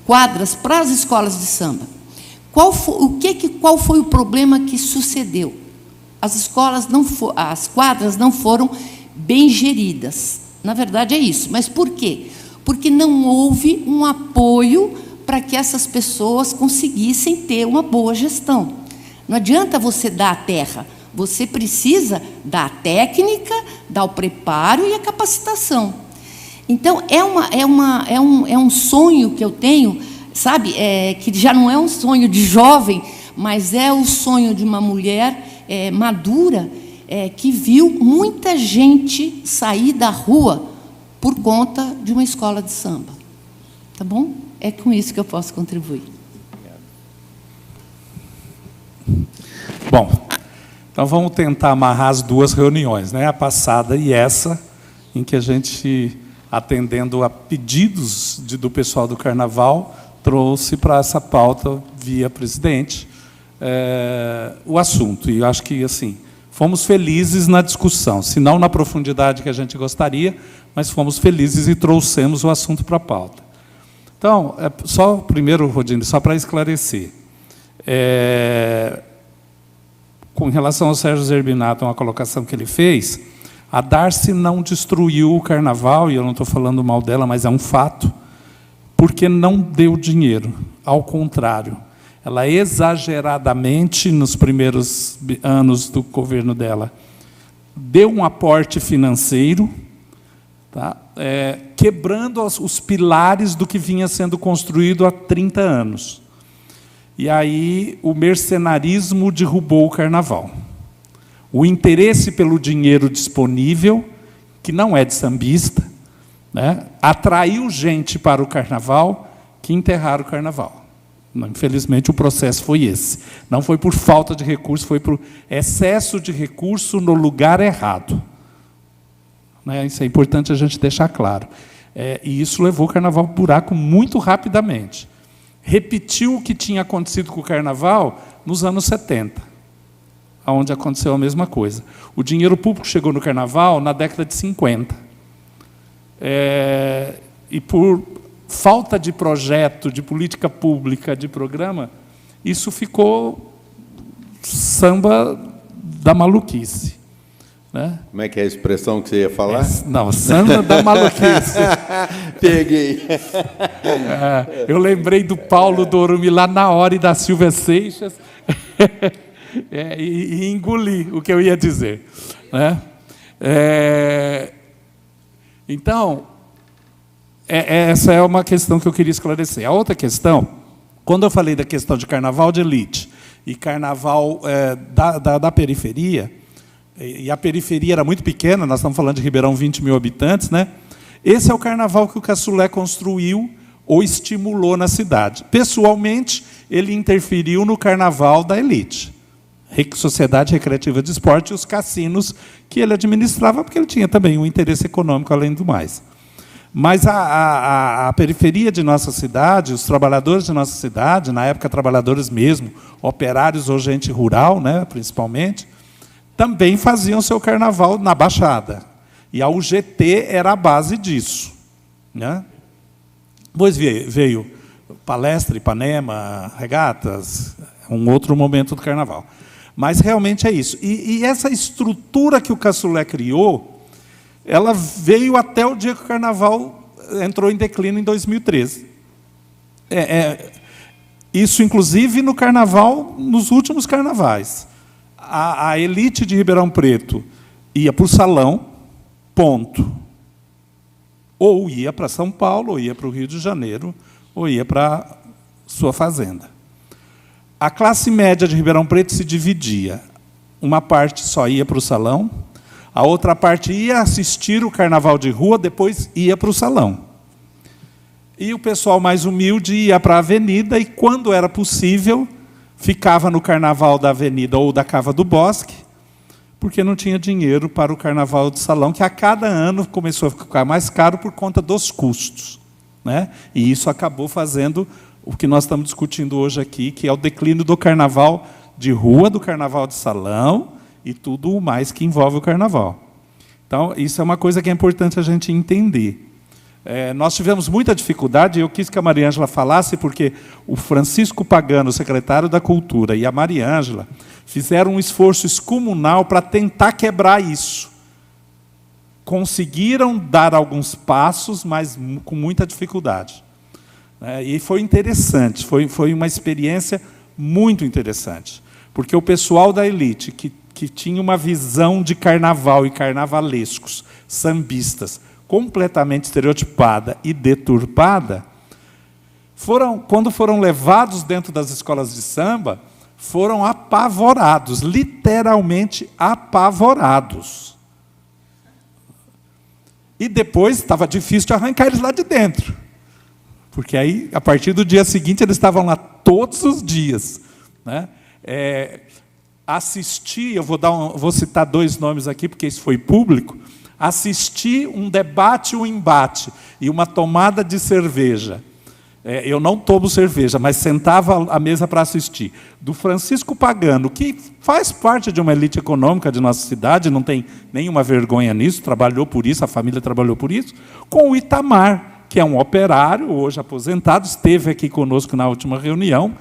quadras para as escolas de samba. Qual foi o problema que sucedeu? As quadras não foram bem geridas. Na verdade, é isso. Mas por quê? Porque não houve um apoio para que essas pessoas conseguissem ter uma boa gestão. Não adianta você dar a terra, você precisa dar a técnica, dar o preparo e a capacitação. Então, é um sonho que eu tenho, sabe, que já não é um sonho de jovem, mas é o sonho de uma mulher madura, que viu muita gente sair da rua por conta de uma escola de samba. Tá bom? É com isso que eu posso contribuir. Bom, então vamos tentar amarrar as duas reuniões, né? A passada e essa, em que a gente, atendendo a pedidos do pessoal do Carnaval, trouxe para essa pauta, via presidente, o assunto. E eu acho que, assim, fomos felizes na discussão, se não na profundidade que a gente gostaria, mas fomos felizes e trouxemos o assunto para a pauta. Então, só primeiro, Rodine, só para esclarecer, com relação ao Sérgio Zerbinato, uma colocação que ele fez, a Darcy não destruiu o Carnaval, e eu não estou falando mal dela, mas é um fato, porque não deu dinheiro. Ao contrário, ela exageradamente, nos primeiros anos do governo dela, deu um aporte financeiro, tá? Quebrando os pilares do que vinha sendo construído há 30 anos. E aí o mercenarismo derrubou o Carnaval. O interesse pelo dinheiro disponível, que não é de sambista, né, atraiu gente para o Carnaval que enterraram o Carnaval. Infelizmente, o processo foi esse. Não foi por falta de recurso, foi por excesso de recurso no lugar errado. Isso é importante a gente deixar claro. E isso levou o Carnaval para o buraco muito rapidamente. Repetiu o que tinha acontecido com o Carnaval nos anos 70, onde aconteceu a mesma coisa. O dinheiro público chegou no Carnaval na década de 50. E por falta de projeto, de política pública, de programa, isso ficou samba da maluquice. Né? Como é que é a expressão que você ia falar? Não, samba da maluquice. Peguei. Eu lembrei do Paulo Dorumi lá na hora e da Silvia Seixas e engoli o que eu ia dizer. Né? Então, essa é uma questão que eu queria esclarecer. A outra questão, quando eu falei da questão de carnaval de elite e carnaval da periferia, e a periferia era muito pequena, nós estamos falando de Ribeirão, 20 mil habitantes, né? Esse é o carnaval que o Caçulé construiu ou estimulou na cidade. Pessoalmente, ele interferiu no carnaval da elite. Sociedade Recreativa de Esporte e os cassinos que ele administrava, porque ele tinha também um interesse econômico, além do mais. Mas a periferia de nossa cidade, os trabalhadores de nossa cidade, na época trabalhadores mesmo, operários ou gente rural, né, principalmente, também faziam seu carnaval na Baixada. E a UGT era a base disso. Né? Depois veio palestra, Ipanema, regatas, um outro momento do carnaval. Mas realmente é isso. E essa estrutura que o Caçulé criou, ela veio até o dia que o carnaval entrou em declínio em 2013. Isso, inclusive, no carnaval, nos últimos carnavais. A elite de Ribeirão Preto ia para o salão, ponto. Ou ia para São Paulo, ou ia para o Rio de Janeiro, ou ia para sua fazenda. A classe média de Ribeirão Preto se dividia. Uma parte só ia para o salão, a outra parte ia assistir o carnaval de rua, depois ia para o salão. E o pessoal mais humilde ia para a avenida e, quando era possível, ficava no carnaval da avenida ou da Cava do Bosque, porque não tinha dinheiro para o carnaval de salão, que a cada ano começou a ficar mais caro por conta dos custos, né? E isso acabou fazendo o que nós estamos discutindo hoje aqui, que é o declínio do carnaval de rua, do carnaval de salão e tudo o mais que envolve o carnaval. Então, isso é uma coisa que é importante a gente entender. Nós tivemos muita dificuldade, e eu quis que a Maria Ângela falasse, porque o Francisco Pagano, secretário da Cultura, e a Maria Ângela fizeram um esforço excomunal para tentar quebrar isso. Conseguiram dar alguns passos, mas com muita dificuldade. E foi interessante, foi uma experiência muito interessante, porque o pessoal da elite, que tinha uma visão de carnaval e carnavalescos, sambistas, completamente estereotipada e deturpada, quando foram levados dentro das escolas de samba, foram apavorados, literalmente apavorados. E depois estava difícil de arrancar eles lá de dentro, porque aí, a partir do dia seguinte, eles estavam lá todos os dias, né? Assisti, vou citar 2 nomes aqui, porque isso foi público. Assisti um debate, um embate e uma tomada de cerveja. Eu não tomo cerveja, mas sentava à mesa para assistir. Do Francisco Pagano, que faz parte de uma elite econômica de nossa cidade, não tem nenhuma vergonha nisso, trabalhou por isso, a família trabalhou por isso, com o Itamar, que é um operário, hoje aposentado, esteve aqui conosco na última reunião.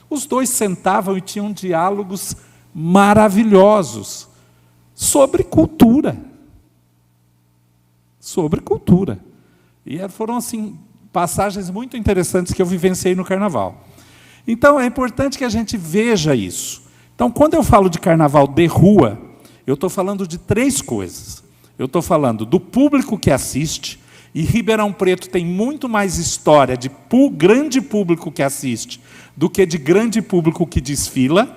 Os dois sentavam e tinham diálogos maravilhosos sobre cultura. Sobre cultura. E foram, assim, passagens muito interessantes que eu vivenciei no carnaval. Então, é importante que a gente veja isso. Então, quando eu falo de carnaval de rua, eu estou falando de 3 coisas. Eu estou falando do público que assiste, e Ribeirão Preto tem muito mais história de grande público que assiste do que de grande público que desfila.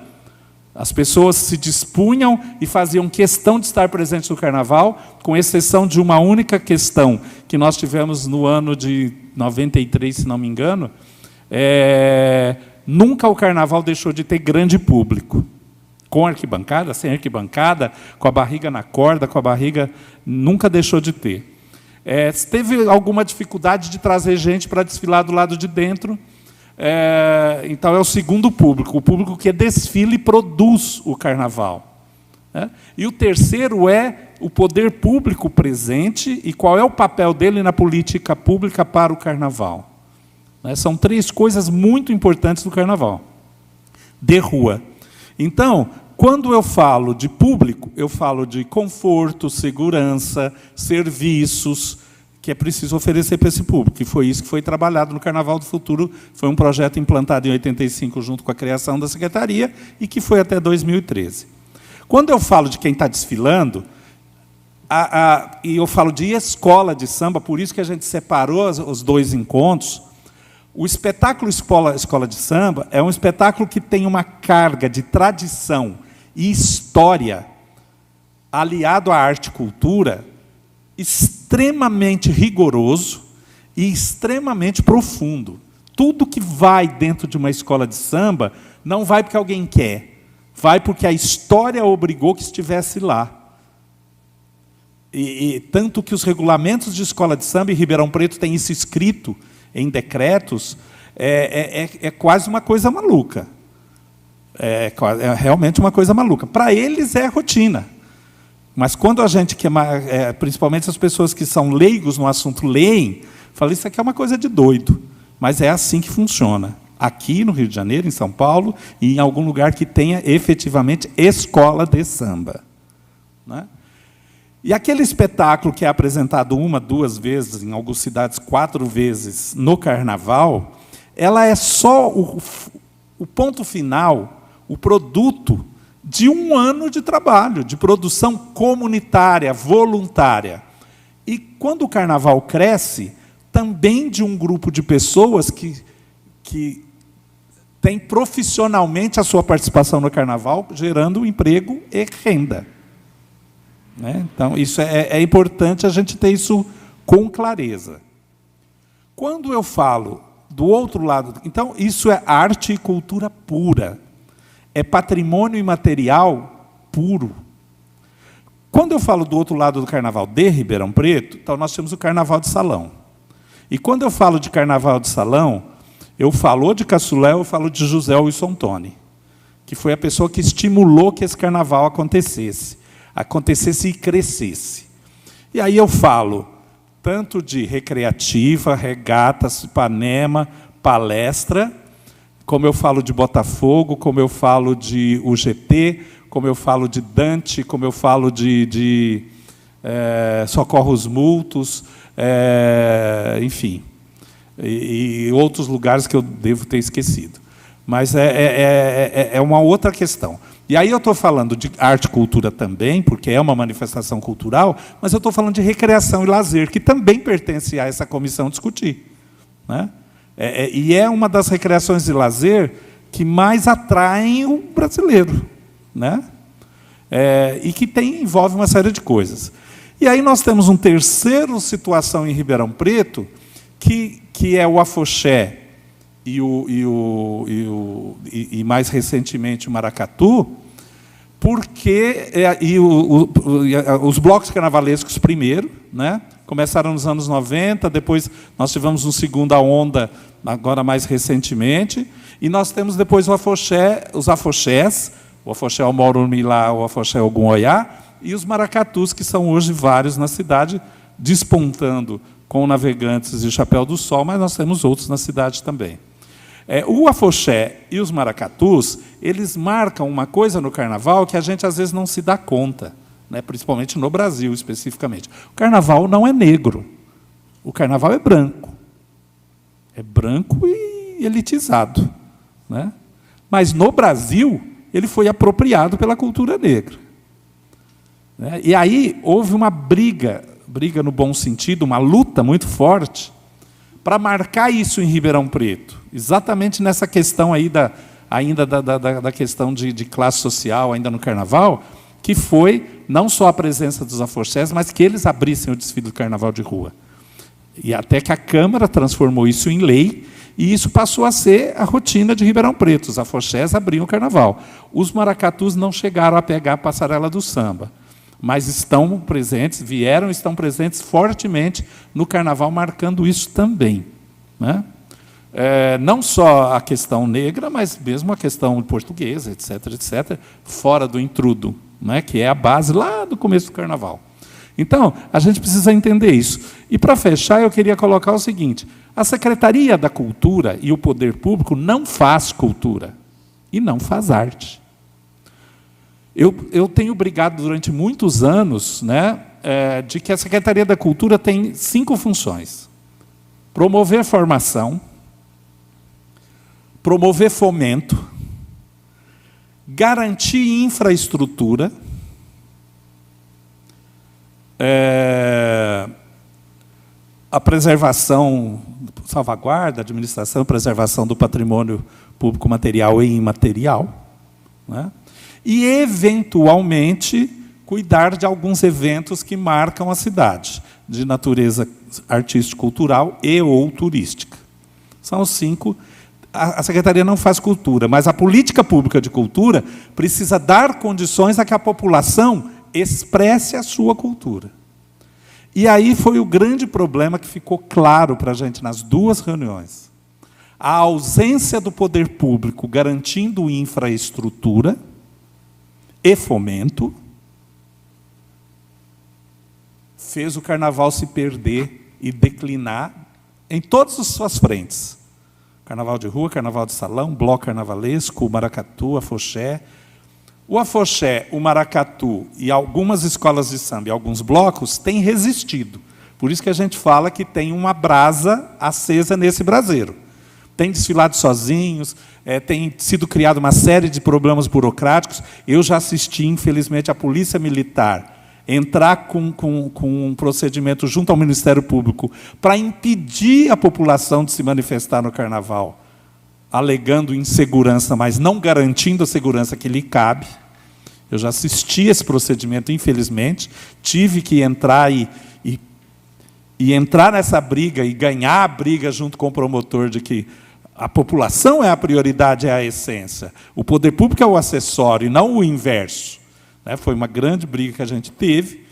As pessoas se dispunham e faziam questão de estar presentes no carnaval, com exceção de uma única questão que nós tivemos no ano de 93, se não me engano. Nunca o carnaval deixou de ter grande público. Com arquibancada, sem arquibancada, com a barriga na corda, com a barriga, nunca deixou de ter. Teve alguma dificuldade de trazer gente para desfilar do lado de dentro. Então, é o segundo público, o público que desfila e produz o carnaval. E o terceiro é o poder público presente e qual é o papel dele na política pública para o carnaval. São 3 coisas muito importantes do carnaval, de rua. Então, quando eu falo de público, eu falo de conforto, segurança, serviços, que é preciso oferecer para esse público. E foi isso que foi trabalhado no Carnaval do Futuro. Foi um projeto implantado em 85, junto com a criação da Secretaria, e que foi até 2013. Quando eu falo de quem está desfilando, e eu falo de escola de samba, por isso que a gente separou os 2 encontros, o espetáculo Escola de Samba é um espetáculo que tem uma carga de tradição e história, aliado à arte e cultura, extremamente rigoroso e extremamente profundo. Tudo que vai dentro de uma escola de samba não vai porque alguém quer, vai porque a história obrigou que estivesse lá. E tanto que os regulamentos de escola de samba em Ribeirão Preto têm isso escrito em decretos, é quase uma coisa maluca. É realmente uma coisa maluca. Para eles é rotina. Mas quando a gente, principalmente as pessoas que são leigos no assunto, leem, falam, isso aqui é uma coisa de doido. Mas é assim que funciona. Aqui no Rio de Janeiro, em São Paulo, e em algum lugar que tenha efetivamente escola de samba. Né? E aquele espetáculo que é apresentado 1, 2 vezes, em algumas cidades 4 vezes, no Carnaval, ela é só o ponto final, o produto de um ano de trabalho, de produção comunitária, voluntária. E quando o carnaval cresce, também de um grupo de pessoas que tem profissionalmente a sua participação no carnaval, gerando emprego e renda. Né? Então, isso é importante a gente ter isso com clareza. Quando eu falo do outro lado, então, isso é arte e cultura pura. É patrimônio imaterial puro. Quando eu falo do outro lado do carnaval de Ribeirão Preto, então nós temos o carnaval de salão. E quando eu falo de carnaval de salão, eu falo de Caçulé, eu falo de José Wilson Toni, que foi a pessoa que estimulou que esse carnaval acontecesse e crescesse. E aí eu falo tanto de recreativa, regatas, Ipanema, palestra, como eu falo de Botafogo, como eu falo de UGT, como eu falo de Dante, como eu falo de Socorros Mútuos, enfim, e outros lugares que eu devo ter esquecido. Mas é uma outra questão. E aí eu estou falando de arte e cultura também, porque é uma manifestação cultural, mas eu estou falando de recreação e lazer, que também pertence a essa comissão discutir. Né? E é uma das recreações e lazer que mais atraem o brasileiro. Né? E que envolve uma série de coisas. E aí nós temos uma terceira situação em Ribeirão Preto, que é o afoxé e mais recentemente o maracatu, porque os blocos carnavalescos primeiro, né, começaram nos anos 90, depois nós tivemos uma segunda onda, agora mais recentemente, e nós temos depois os afoxés, o afoxé Almorumilá, o afoxé Ogunhoiá, e os maracatus, que são hoje vários na cidade, despontando com Navegantes e Chapéu do Sol, mas nós temos outros na cidade também. O afoxé e os maracatus, eles marcam uma coisa no carnaval que a gente às vezes não se dá conta, né? Principalmente no Brasil, especificamente. O carnaval não é negro, o carnaval é branco. É branco e elitizado. Né? Mas no Brasil, ele foi apropriado pela cultura negra. Né? E aí houve uma briga no bom sentido, uma luta muito forte, para marcar isso em Ribeirão Preto, exatamente nessa questão aí da questão de classe social, ainda no carnaval, que foi não só a presença dos afoxés, mas que eles abrissem o desfile do carnaval de rua. E até que a Câmara transformou isso em lei, e isso passou a ser a rotina de Ribeirão Preto. Os afoxés abriam o carnaval. Os maracatus não chegaram a pegar a passarela do samba, mas estão presentes fortemente no carnaval, marcando isso também. Né? Não só a questão negra, mas mesmo a questão portuguesa, etc., fora do intrudo, né? Que é a base lá do começo do carnaval. Então, a gente precisa entender isso. E, para fechar, eu queria colocar o seguinte: a Secretaria da Cultura e o Poder Público não faz cultura e não faz arte. Eu tenho brigado durante muitos anos, né, de que a Secretaria da Cultura tem 5 funções: promover formação, promover fomento, garantir infraestrutura, a preservação, salvaguarda, administração e preservação do patrimônio público material e imaterial, né? E, eventualmente, cuidar de alguns eventos que marcam a cidade, de natureza artístico-cultural e ou turística. São os 5. A Secretaria não faz cultura, mas a política pública de cultura precisa dar condições a que a população expresse a sua cultura. E aí foi o grande problema que ficou claro para a gente nas 2 reuniões. A ausência do poder público garantindo infraestrutura e fomento fez o carnaval se perder e declinar em todas as suas frentes. Carnaval de rua, carnaval de salão, bloco carnavalesco, o maracatu, afoxé. O afoxé, o maracatu e algumas escolas de samba e alguns blocos têm resistido. Por isso que a gente fala que tem uma brasa acesa nesse braseiro. têm desfilado sozinhos, tem sido criada uma série de problemas burocráticos. Eu já assisti, infelizmente, a Polícia Militar entrar com um procedimento junto ao Ministério Público para impedir a população de se manifestar no Carnaval, alegando insegurança, mas não garantindo a segurança que lhe cabe. Eu já assisti esse procedimento, infelizmente, tive que entrar e entrar nessa briga e ganhar a briga junto com o promotor de que a população é a prioridade, é a essência. O poder público é o acessório, e não o inverso. Foi uma grande briga que a gente teve,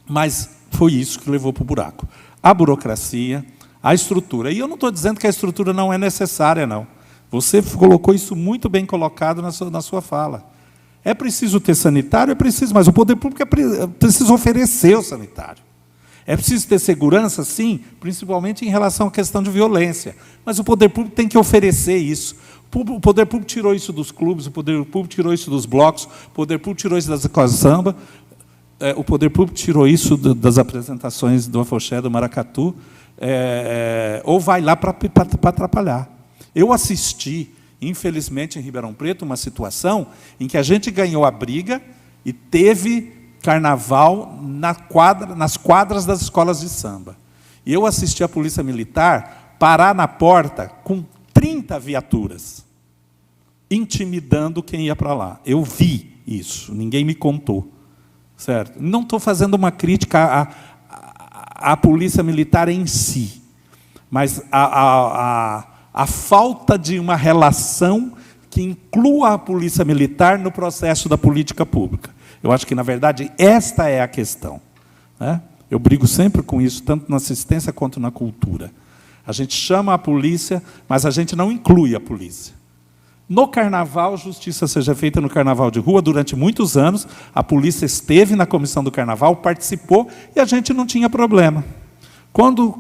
mas foi isso que levou para o buraco. A burocracia, a estrutura. E eu não estou dizendo que a estrutura não é necessária, não. Você colocou isso muito bem colocado na sua fala. É preciso ter sanitário? É preciso, mas o poder público precisa oferecer o sanitário. É preciso ter segurança, sim, principalmente em relação à questão de violência. Mas o poder público tem que oferecer isso. O poder público tirou isso dos clubes, o poder público tirou isso dos blocos, o poder público tirou isso das escolas de samba, o poder público tirou isso das apresentações do afoxé, do maracatu, ou vai lá para atrapalhar. Eu assisti, infelizmente, em Ribeirão Preto, uma situação em que a gente ganhou a briga e teve carnaval nas quadras das escolas de samba. E eu assisti a Polícia Militar parar na porta com 30 viaturas, intimidando quem ia para lá. Eu vi isso, ninguém me contou. Certo? Não estou fazendo uma crítica à Polícia Militar em si, mas a falta de uma relação que inclua a Polícia Militar no processo da política pública. Eu acho que, na verdade, esta é a questão. Eu brigo sempre com isso, tanto na assistência quanto na cultura. A gente chama a polícia, mas a gente não inclui a polícia. No Carnaval, justiça seja feita no Carnaval de rua, durante muitos anos, a polícia esteve na comissão do Carnaval, participou, e a gente não tinha problema. Quando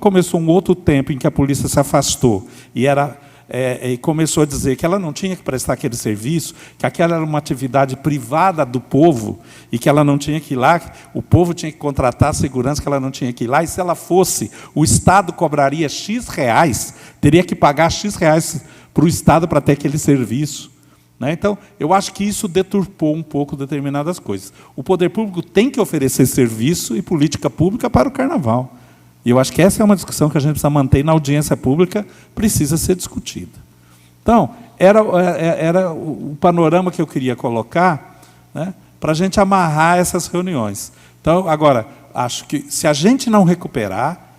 começou um outro tempo em que a polícia se afastou e começou a dizer que ela não tinha que prestar aquele serviço, que aquela era uma atividade privada do povo e que ela não tinha que ir lá, o povo tinha que contratar a segurança, que ela não tinha que ir lá, e se ela fosse, o Estado cobraria X reais, teria que pagar X reais para o Estado para ter aquele serviço. Então, eu acho que isso deturpou um pouco determinadas coisas. O poder público tem que oferecer serviço e política pública para o Carnaval. E eu acho que essa é uma discussão que a gente precisa manter na audiência pública, precisa ser discutida. Então, era o panorama que eu queria colocar, para a gente amarrar essas reuniões. Então, agora, acho que se a gente não recuperar,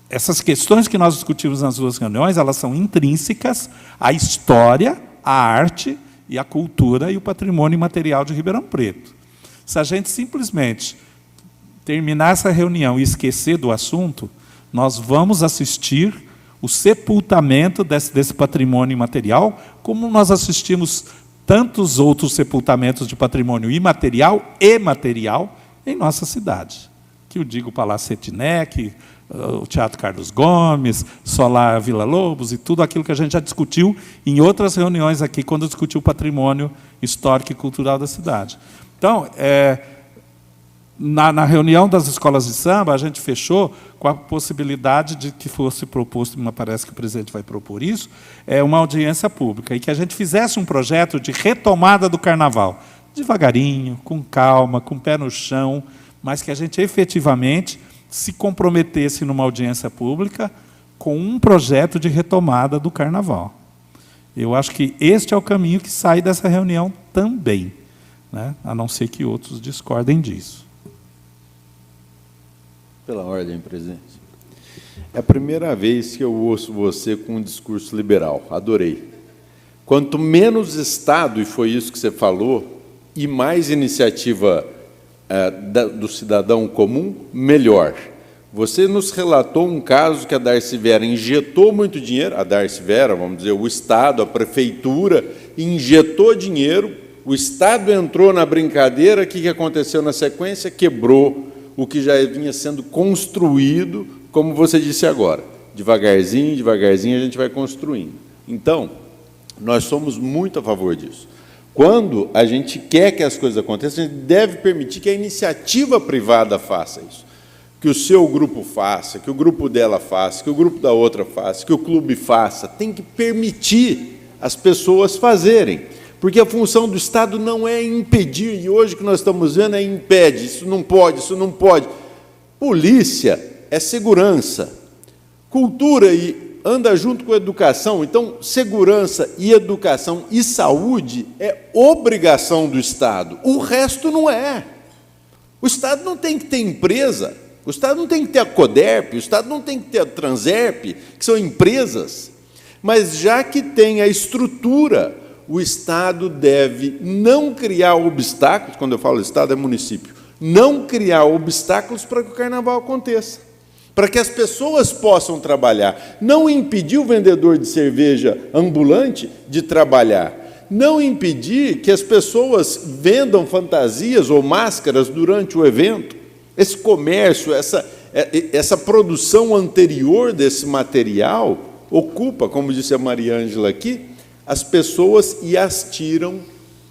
essas questões que nós discutimos nas duas reuniões, elas são intrínsecas à história, à arte e à cultura e o patrimônio imaterial de Ribeirão Preto. Se a gente simplesmente terminar essa reunião e esquecer do assunto, nós vamos assistir o sepultamento desse patrimônio imaterial, como nós assistimos tantos outros sepultamentos de patrimônio imaterial e material em nossa cidade. Que eu digo o Palácio Etnec, o Teatro Carlos Gomes, Solar Vila Lobos e tudo aquilo que a gente já discutiu em outras reuniões aqui, quando discutiu o patrimônio histórico e cultural da cidade. Então, na reunião das escolas de samba, a gente fechou com a possibilidade de que fosse proposto, me parece que o presidente vai propor isso, uma audiência pública, e que a gente fizesse um projeto de retomada do Carnaval, devagarinho, com calma, com o pé no chão, mas que a gente efetivamente se comprometesse numa audiência pública com um projeto de retomada do Carnaval. Eu acho que este é o caminho que sai dessa reunião também, a não ser que outros discordem disso. Pela ordem, presidente. É a primeira vez que eu ouço você com um discurso liberal. Adorei. Quanto menos Estado, e foi isso que você falou, e mais iniciativa do cidadão comum, melhor. Você nos relatou um caso que a Darcy Vera injetou muito dinheiro, a Darcy Vera, vamos dizer, o Estado, a Prefeitura, injetou dinheiro, o Estado entrou na brincadeira, o que aconteceu na sequência? Quebrou o que já vinha sendo construído, como você disse agora. Devagarzinho, devagarzinho, a gente vai construindo. Então, nós somos muito a favor disso. Quando a gente quer que as coisas aconteçam, a gente deve permitir que a iniciativa privada faça isso. que o seu grupo faça, que o grupo dela faça, que o grupo da outra faça, que o clube faça. Tem que permitir as pessoas fazerem. Porque a função do Estado não é impedir, e hoje o que nós estamos vendo é impede, isso não pode, isso não pode. Polícia é segurança. Cultura anda junto com a educação, então segurança e educação e saúde é obrigação do Estado. O resto não é. O Estado não tem que ter empresa, o Estado não tem que ter a Coderp, o Estado não tem que ter a Transerp, que são empresas. Mas já que tem a estrutura, o Estado deve não criar obstáculos, quando eu falo Estado é município, não criar obstáculos para que o Carnaval aconteça, para que as pessoas possam trabalhar, não impedir o vendedor de cerveja ambulante de trabalhar, não impedir que as pessoas vendam fantasias ou máscaras durante o evento. Esse comércio, essa produção anterior desse material ocupa, como disse a Maria Ângela aqui, as pessoas e as tiram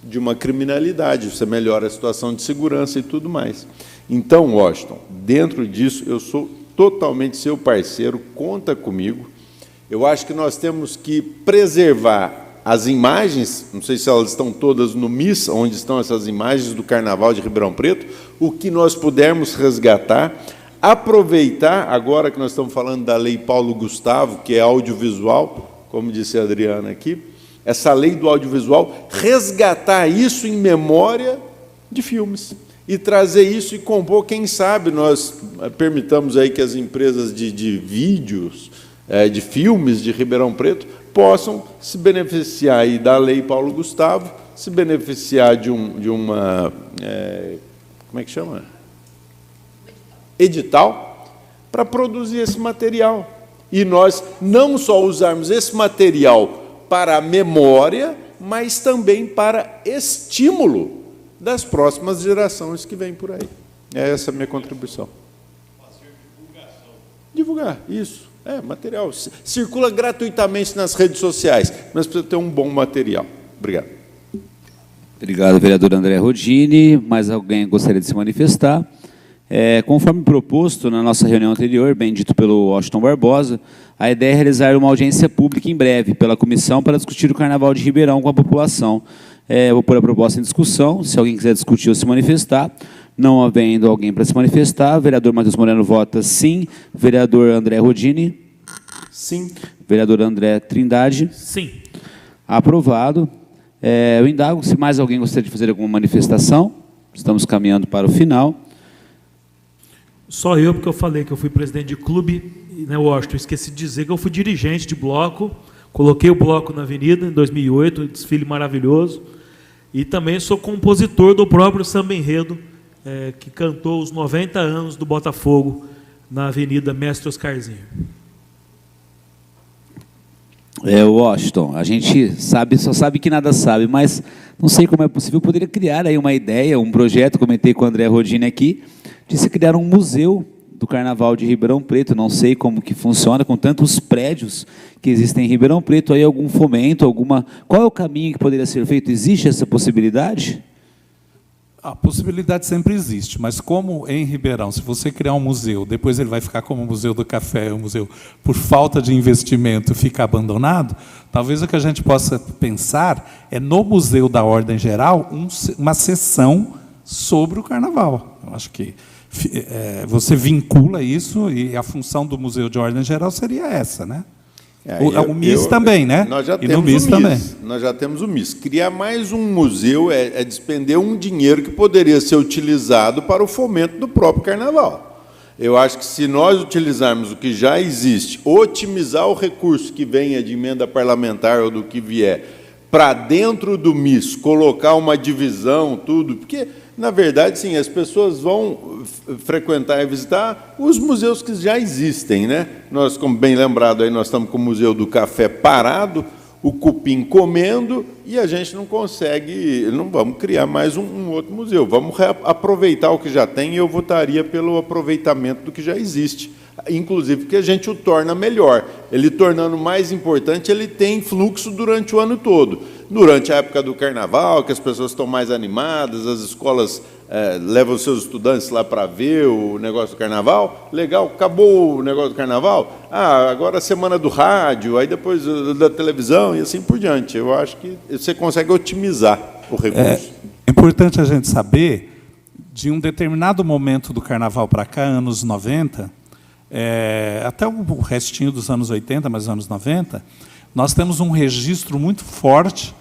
de uma criminalidade. Você melhora a situação de segurança e tudo mais. Então, Washington, dentro disso, eu sou totalmente seu parceiro, conta comigo. Eu acho que nós temos que preservar as imagens, não sei se elas estão todas no MIS, onde estão essas imagens do Carnaval de Ribeirão Preto, o que nós pudermos resgatar, aproveitar, agora que nós estamos falando da Lei Paulo Gustavo, que é audiovisual, como disse a Adriana aqui, essa lei do audiovisual, resgatar isso em memória de filmes e trazer isso e compor, quem sabe nós permitamos aí que as empresas de vídeos, de filmes de Ribeirão Preto, possam se beneficiar aí da Lei Paulo Gustavo, se beneficiar de uma... como é que chama? Edital, para produzir esse material. E nós não só usarmos esse material para a memória, mas também para estímulo das próximas gerações que vêm por aí. É essa a minha contribuição. Fazer divulgação. Divulgar, isso. Material. Circula gratuitamente nas redes sociais, mas precisa ter um bom material. Obrigado. Obrigado, vereador André Rodini. Mais alguém gostaria de se manifestar? Conforme proposto na nossa reunião anterior, bem dito pelo Washington Barbosa, a ideia é realizar uma audiência pública em breve pela comissão para discutir o Carnaval de Ribeirão com a população. Vou pôr a proposta em discussão, se alguém quiser discutir ou se manifestar. Não havendo alguém para se manifestar, vereador Matheus Moreno vota sim, vereador André Rodini? Sim. Vereador André Trindade? Sim. Aprovado. Eu indago se mais alguém gostaria de fazer alguma manifestação. Estamos caminhando para o final. Só eu, porque eu falei que eu fui presidente de clube, né, Washington, esqueci de dizer que eu fui dirigente de bloco, coloquei o bloco na avenida em 2008, um desfile maravilhoso, e também sou compositor do próprio samba enredo, que cantou os 90 anos do Botafogo na Avenida Mestre Oscarzinho. Washington, a gente só sabe que nada sabe, mas não sei como é possível, poderia criar aí uma ideia, um projeto, comentei com o André Rodini aqui, de se criar um museu do Carnaval de Ribeirão Preto. Não sei como que funciona, com tantos prédios que existem em Ribeirão Preto, aí algum fomento, qual é o caminho que poderia ser feito? Existe essa possibilidade? A possibilidade sempre existe, mas como em Ribeirão, se você criar um museu, depois ele vai ficar como o Museu do Café, o museu, por falta de investimento, fica abandonado, talvez o que a gente possa pensar é, no Museu da Ordem Geral, uma seção sobre o Carnaval. Eu acho que você vincula isso, e a função do Museu de Ordem Geral seria essa, né? O MIS também, né? Nós já e temos no MIS também. Nós já temos o MIS. Criar mais um museu é despender um dinheiro que poderia ser utilizado para o fomento do próprio Carnaval. Eu acho que se nós utilizarmos o que já existe, otimizar o recurso que venha de emenda parlamentar ou do que vier, para dentro do MIS, colocar uma divisão, tudo, porque, na verdade, sim, as pessoas vão frequentar e visitar os museus que já existem, né? Nós, como bem lembrado, aí nós estamos com o Museu do Café parado, o cupim comendo, e a gente não consegue, não vamos criar mais um outro museu, vamos aproveitar o que já tem, e eu votaria pelo aproveitamento do que já existe, inclusive porque a gente o torna melhor. Ele tornando mais importante, ele tem fluxo durante o ano todo. Durante a época do Carnaval, que as pessoas estão mais animadas, as escolas leva os seus estudantes lá para ver o negócio do carnaval. Legal, acabou o negócio do carnaval. Agora a semana do rádio, aí depois da televisão e assim por diante. Eu acho que você consegue otimizar o recurso. É importante a gente saber, de um determinado momento do carnaval para cá, anos 90, até o restinho dos anos 80, mas anos 90, nós temos um registro muito forte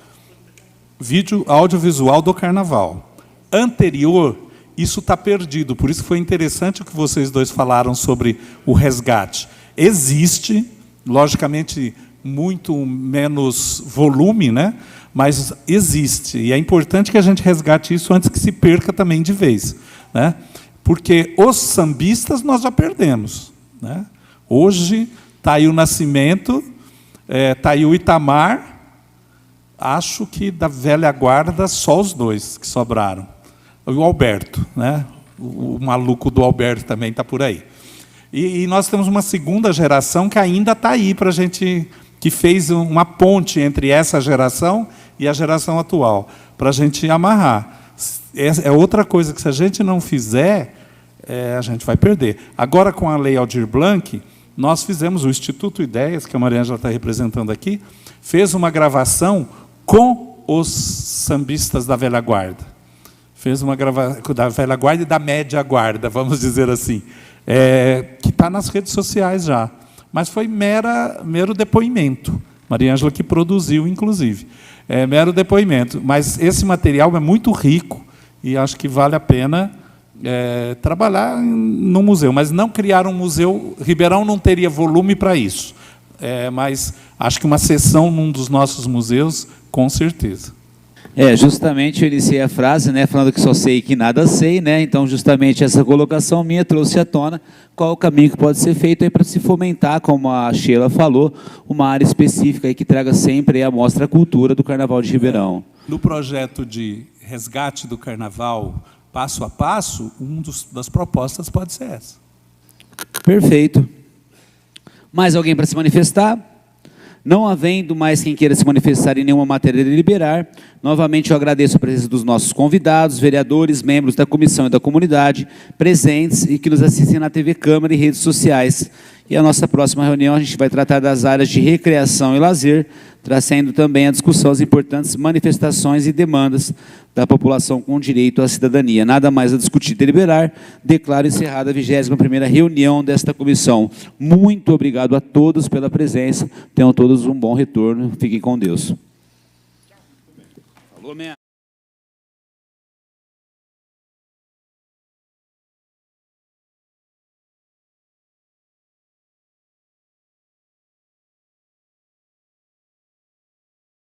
audiovisual do carnaval. Anterior, isso está perdido, por isso foi interessante o que vocês dois falaram sobre o resgate. Existe, logicamente, muito menos volume, né? Mas existe, e é importante que a gente resgate isso antes que se perca também de vez, né? Porque os sambistas nós já perdemos, né? Hoje está aí o Nascimento, está aí o Itamar. Acho que da velha guarda só os dois que sobraram. O Alberto, né? O maluco do Alberto também está por aí. E nós temos uma segunda geração que ainda está aí para a gente, que fez uma ponte entre essa geração e a geração atual, para a gente amarrar. É outra coisa que, se a gente não fizer, a gente vai perder. Agora, com a Lei Aldir Blanc, nós fizemos, o Instituto Ideias, que a Mariângela está representando aqui, fez uma gravação com os sambistas da velha guarda. Fez uma gravação da velha guarda e da média guarda, vamos dizer assim, que está nas redes sociais já. Mas foi mero depoimento. Mariângela que produziu, inclusive. Mero depoimento. Mas esse material é muito rico e acho que vale a pena trabalhar no museu. Mas não criar um museu. Ribeirão não teria volume para isso. Mas acho que uma sessão num dos nossos museus, com certeza. Justamente eu iniciei a frase, né, falando que só sei que nada sei, né? Então, justamente essa colocação minha trouxe à tona qual o caminho que pode ser feito para se fomentar, como a Sheila falou, uma área específica aí que traga sempre a mostra a cultura do Carnaval de Ribeirão. No projeto de resgate do Carnaval, passo a passo, das propostas pode ser essa. Perfeito. Mais alguém para se manifestar? Não havendo mais quem queira se manifestar em nenhuma matéria de deliberar, novamente eu agradeço a presença dos nossos convidados, vereadores, membros da comissão e da comunidade, presentes e que nos assistem na TV Câmara e redes sociais. E a nossa próxima reunião a gente vai tratar das áreas de recreação e lazer, trazendo também a discussão as importantes manifestações e demandas da população com direito à cidadania. Nada mais a discutir e deliberar. Declaro encerrada a 21ª reunião desta comissão. Muito obrigado a todos pela presença. Tenham todos um bom retorno. Fiquem com Deus. Falou,